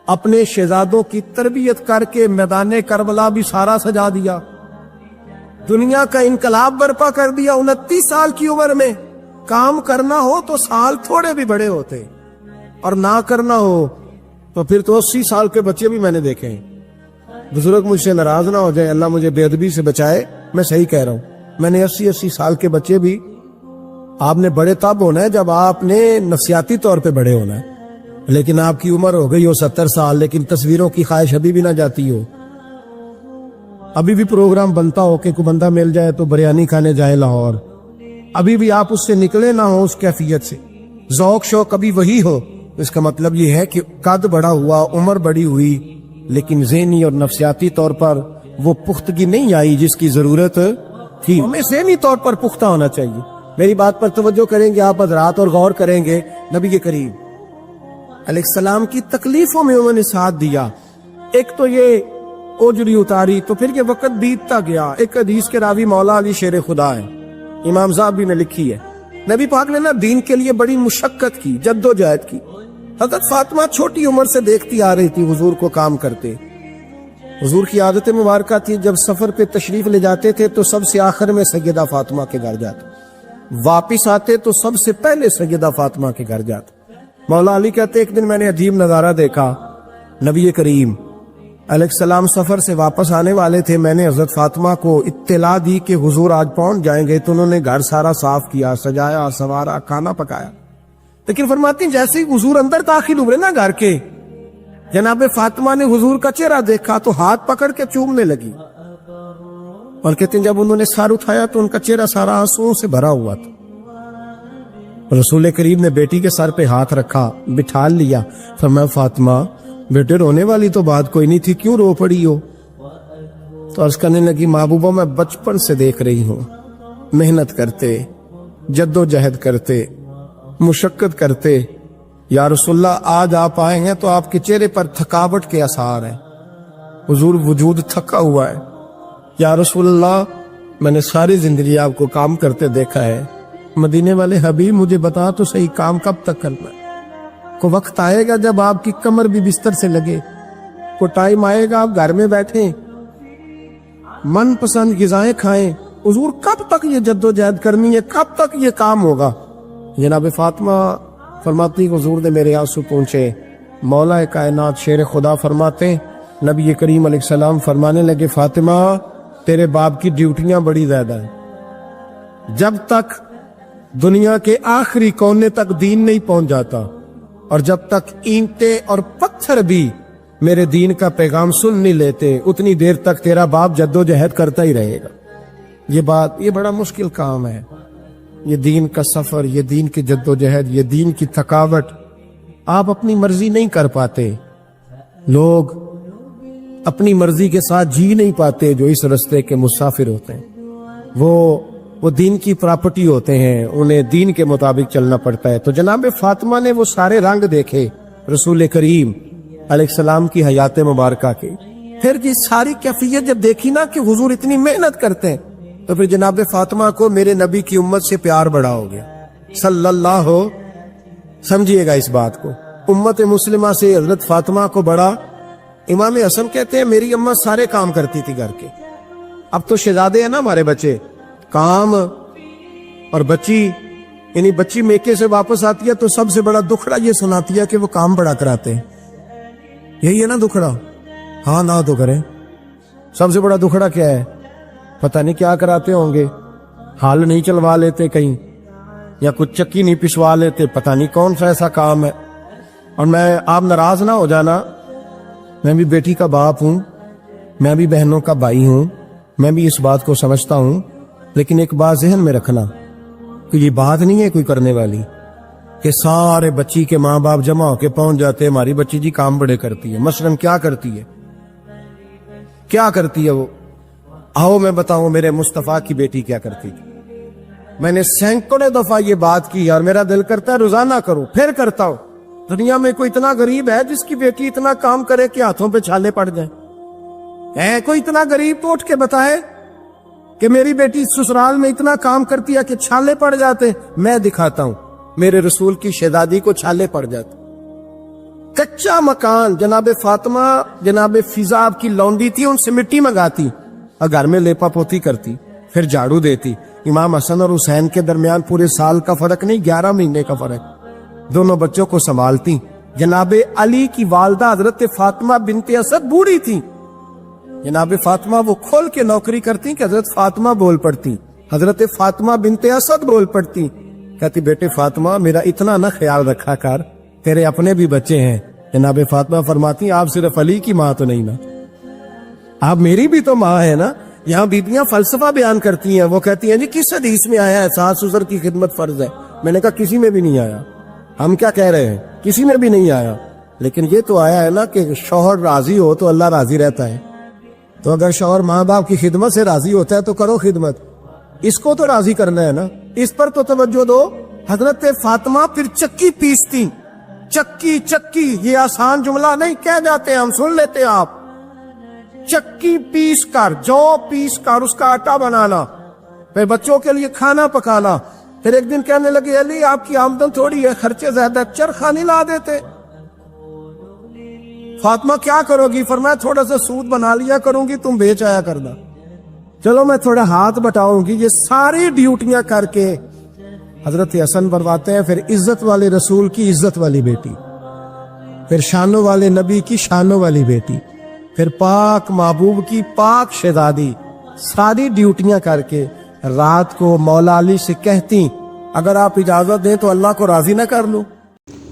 اپنے شہزادوں کی تربیت کر کے میدان کربلا بھی سارا سجا دیا, دنیا کا انقلاب برپا کر دیا 29 سال کی عمر میں. کام کرنا ہو تو سال تھوڑے بھی بڑے ہوتے, اور نہ کرنا ہو تو پھر تو 80 سال کے بچے بھی میں نے دیکھے ہیں. بزرگ مجھ سے ناراض نہ ہو جائے, اللہ مجھے بے ادبی سے بچائے, میں صحیح کہہ رہا ہوں. میں نے 80 سال کے بچے بھی, آپ نے بڑے تب ہونا ہے جب آپ نے نفسیاتی طور پہ بڑے ہونا ہے, لیکن آپ کی عمر ہو گئی ہو 70 سال, لیکن تصویروں کی خواہش ابھی بھی نہ جاتی ہو. ابھی بھی پروگرام بنتا ہو کہ کوئی بندہ مل جائے تو بریانی کھانے جائے لاہور, ابھی بھی آپ اس سے نکلے نہ ہو اس کیفیت سے, ذوق شوق ابھی وہی ہو. اس کا مطلب یہ ہے کہ قد بڑا ہوا, عمر بڑی ہوئی, لیکن ذہنی اور نفسیاتی طور پر وہ پختگی نہیں آئی جس کی ضرورت تھی. ہمیں ذہنی طور پر پختہ ہونا چاہیے. میری بات پر توجہ کریں گے آپ حضرات اور غور کریں گے. نبی کریم علیہ السلام کی تکلیفوں میں انہوں نے ساتھ دیا. ایک تو یہ اوجری اتاری تو پھر یہ وقت بیتتا گیا. ایک حدیث کے راوی مولا علی شیر خدا ہے, امام زاہبی نے لکھی ہے. نبی پاک نے نا دین کے لیے بڑی مشقت کی, جد و جہد کی. حضرت فاطمہ چھوٹی عمر سے دیکھتی آ رہی تھی حضور کو کام کرتے. حضور کی عادت مبارکہ تھی جب سفر پہ تشریف لے جاتے تھے تو سب سے آخر میں سیدہ فاطمہ کے گھر جاتے, واپس آتے تو سب سے پہلے سیدہ فاطمہ کے گھر جاتے. مولا علی کہتے ایک دن میں نے عجیب نظارہ دیکھا. نبی کریم علیہ السلام سفر سے واپس آنے والے تھے. میں نے حضرت فاطمہ کو اطلاع دی کہ حضور آج پہنچ جائیں گے, تو انہوں نے گھر سارا صاف کیا, سجایا, سنوارا, کھانا پکایا. لیکن فرماتی ہیں جیسے ہی حضور اندر داخل ہوئے نا گھر کے, جناب فاطمہ نے حضور کا چہرہ دیکھا تو ہاتھ پکڑ کے چومنے لگی. اور کہتے ہیں جب انہوں نے سر اٹھایا تو ان کا چہرہ سارا آنسوؤں سے بھرا ہوا تھا. رسول کریم نے بیٹی کے سر پہ ہاتھ رکھا, بٹھا لیا. فرمایا فاطمہ بیٹے رونے والی تو بات کوئی نہیں تھی, کیوں رو پڑی ہو؟ تو عرض کرنے لگی محبوبہ میں بچپن سے دیکھ رہی ہوں, محنت کرتے, جد و جہد کرتے, مشقت کرتے. یا رسول اللہ آج آپ آئے ہیں تو آپ کے چہرے پر تھکاوٹ کے آثار ہیں, حضور وجود تھکا ہوا ہے. یا رسول اللہ میں نے ساری زندگی آپ کو کام کرتے دیکھا ہے, مدینے والے حبیب مجھے بتا تو صحیح کام کب تک کرنا ہے؟ کو وقت آئے گا جب آپ کی کمر بھی بستر سے لگے, کو ٹائم آئے گا آپ گھر میں بیٹھیں, من پسند غذائیں کھائیں. حضور کب تک یہ جد و جہد کرنی ہے, کب تک یہ کام ہوگا؟ جناب فاطمہ فرماتی حضور نے میرے آنسو پہنچے. مولا کائنات شیر خدا فرماتے نبی کریم علیہ السلام فرمانے لگے فاطمہ تیرے باپ کی ڈیوٹیاں بڑی زیادہ ہیں. جب تک دنیا کے آخری کونے تک دین نہیں پہنچ جاتا, اور جب تک اینٹیں اور پتھر بھی میرے دین کا پیغام سن نہیں لیتے, اتنی دیر تک تیرا باپ جد و جہد کرتا ہی رہے گا. یہ بڑا مشکل کام ہے, یہ دین کا سفر, یہ دین کی جد و جہد, یہ دین کی تھکاوٹ. آپ اپنی مرضی نہیں کر پاتے, لوگ اپنی مرضی کے ساتھ جی نہیں پاتے جو اس رستے کے مسافر ہوتے ہیں. وہ دین کی پراپرٹی ہوتے ہیں, انہیں دین کے مطابق چلنا پڑتا ہے. تو جناب فاطمہ نے وہ سارے رنگ دیکھے رسول کریم علیہ السلام کی حیات مبارکہ کے. پھر یہ ساری کیفیت جب دیکھی نا کہ حضور اتنی محنت کرتے ہیں, تو پھر جناب فاطمہ کو میرے نبی کی امت سے پیار بڑا ہو گیا صلی اللہ ہو. سمجھیے گا اس بات کو, امت مسلمہ سے حضرت فاطمہ کو بڑا. امام حسن کہتے ہیں میری اماں سارے کام کرتی تھی گھر کے. اب تو شہزادے ہیں نا ہمارے بچے, کام اور بچی, یعنی بچی میکے سے واپس آتی ہے تو سب سے بڑا دکھڑا یہ سناتی ہے کہ وہ کام بڑا کراتے ہیں. یہی ہے نا دکھڑا؟ ہاں نہ تو کریں. سب سے بڑا دکھڑا کیا ہے؟ پتہ نہیں کیا کراتے ہوں گے, ہال نہیں چلوا لیتے کہیں, یا کچھ چکی نہیں پسوا لیتے, پتہ نہیں کون سا ایسا کام ہے. اور میں آپ ناراض نہ ہو جانا, میں بھی بیٹی کا باپ ہوں, میں بھی بہنوں کا بھائی ہوں, میں بھی اس بات کو سمجھتا ہوں. لیکن ایک بات ذہن میں رکھنا کہ یہ بات نہیں ہے کوئی کرنے والی کہ سارے بچی کے ماں باپ جمع ہو کے پہنچ جاتے ہیں ہماری بچی جی کام بڑے کرتی ہے. مثلاً کیا کرتی ہے؟ کیا کرتی ہے وہ؟ آؤ میں بتاؤں میرے مصطفیٰ کی بیٹی کیا کرتی تھی. میں نے سینکڑوں دفعہ یہ بات کی اور میرا دل کرتا ہے روزانہ کروں، پھر کرتا ہوں. دنیا میں کوئی اتنا غریب ہے جس کی بیٹی اتنا کام کرے کہ ہاتھوں پہ چھالے پڑ جائیں؟ ہے کوئی اتنا غریب تو اٹھ کے بتائے کہ میری بیٹی سسرال میں اتنا کام کرتی ہے کہ چھالے پڑ جاتے؟ میں دکھاتا ہوں. میرے رسول کی شہزادی کو چھالے پڑ جاتے. کچا مکان، جناب فاطمہ جناب فضا آپ کی لونڈی تھی، ان سے مٹی منگاتی اور گھر میں لیپا پوتی کرتی، پھر جھاڑو دیتی. امام حسن اور حسین کے درمیان پورے سال کا فرق نہیں، 11 مہینے کا فرق. دونوں بچوں کو سنبھالتی. جناب علی کی والدہ حضرت فاطمہ بنت اسد بوڑھی تھی. جناب فاطمہ وہ کھول کے نوکری کرتی کہ حضرت فاطمہ بول پڑتی، حضرت فاطمہ بنت اسد بول پڑتی. کہتی بیٹے فاطمہ میرا اتنا نہ خیال رکھا کر، تیرے اپنے بھی بچے ہیں. جناب فاطمہ فرماتی آپ صرف علی کی ماں تو نہیں نا، آپ میری بھی تو ماں ہے نا. یہاں بیبیاں فلسفہ بیان کرتی ہیں، وہ کہتی ہیں جی کس حدیث میں آیا ہے ساس سسر کی خدمت فرض ہے؟ میں نے کہا کسی میں بھی نہیں آیا. ہم کیا کہہ رہے ہیں؟ کسی میں بھی نہیں آیا. لیکن یہ تو آیا ہے نا کہ شوہر راضی ہو تو اللہ راضی رہتا ہے. تو اگر شوہر ماں باپ کی خدمت سے راضی ہوتا ہے تو کرو خدمت، اس کو تو راضی کرنا ہے نا، اس پر تو توجہ دو. حضرت فاطمہ پھر چکی پیستی. چکی چکی یہ آسان جملہ نہیں، کہہ جاتے ہیں ہم، سن لیتے ہیں آپ. چکی پیس کر، جو پیس کر اس کا آٹا بنانا، پھر بچوں کے لیے کھانا پکانا. پھر ایک دن کہنے لگے علی آپ کی آمدن تھوڑی ہے، خرچے زیادہ، چرخا نہیں لا دیتے؟ فاطمہ کیا کرو گی؟ فرمایا تھوڑا سا سود بنا لیا کروں گی، تم بیچ آیا کرنا. چلو میں تھوڑا ہاتھ بٹاؤں گی. یہ ساری ڈیوٹیاں کر کے حضرت حسن بنواتے ہیں. پھر عزت والے رسول کی عزت والی بیٹی، پھر شانوں والے نبی کی شانوں والی بیٹی، پھر پاک محبوب کی پاک شہزادی. ساری ڈیوٹیاں کر کے رات کو مولا علی سے کہتی اگر آپ اجازت دیں تو اللہ کو راضی نہ کر لوں.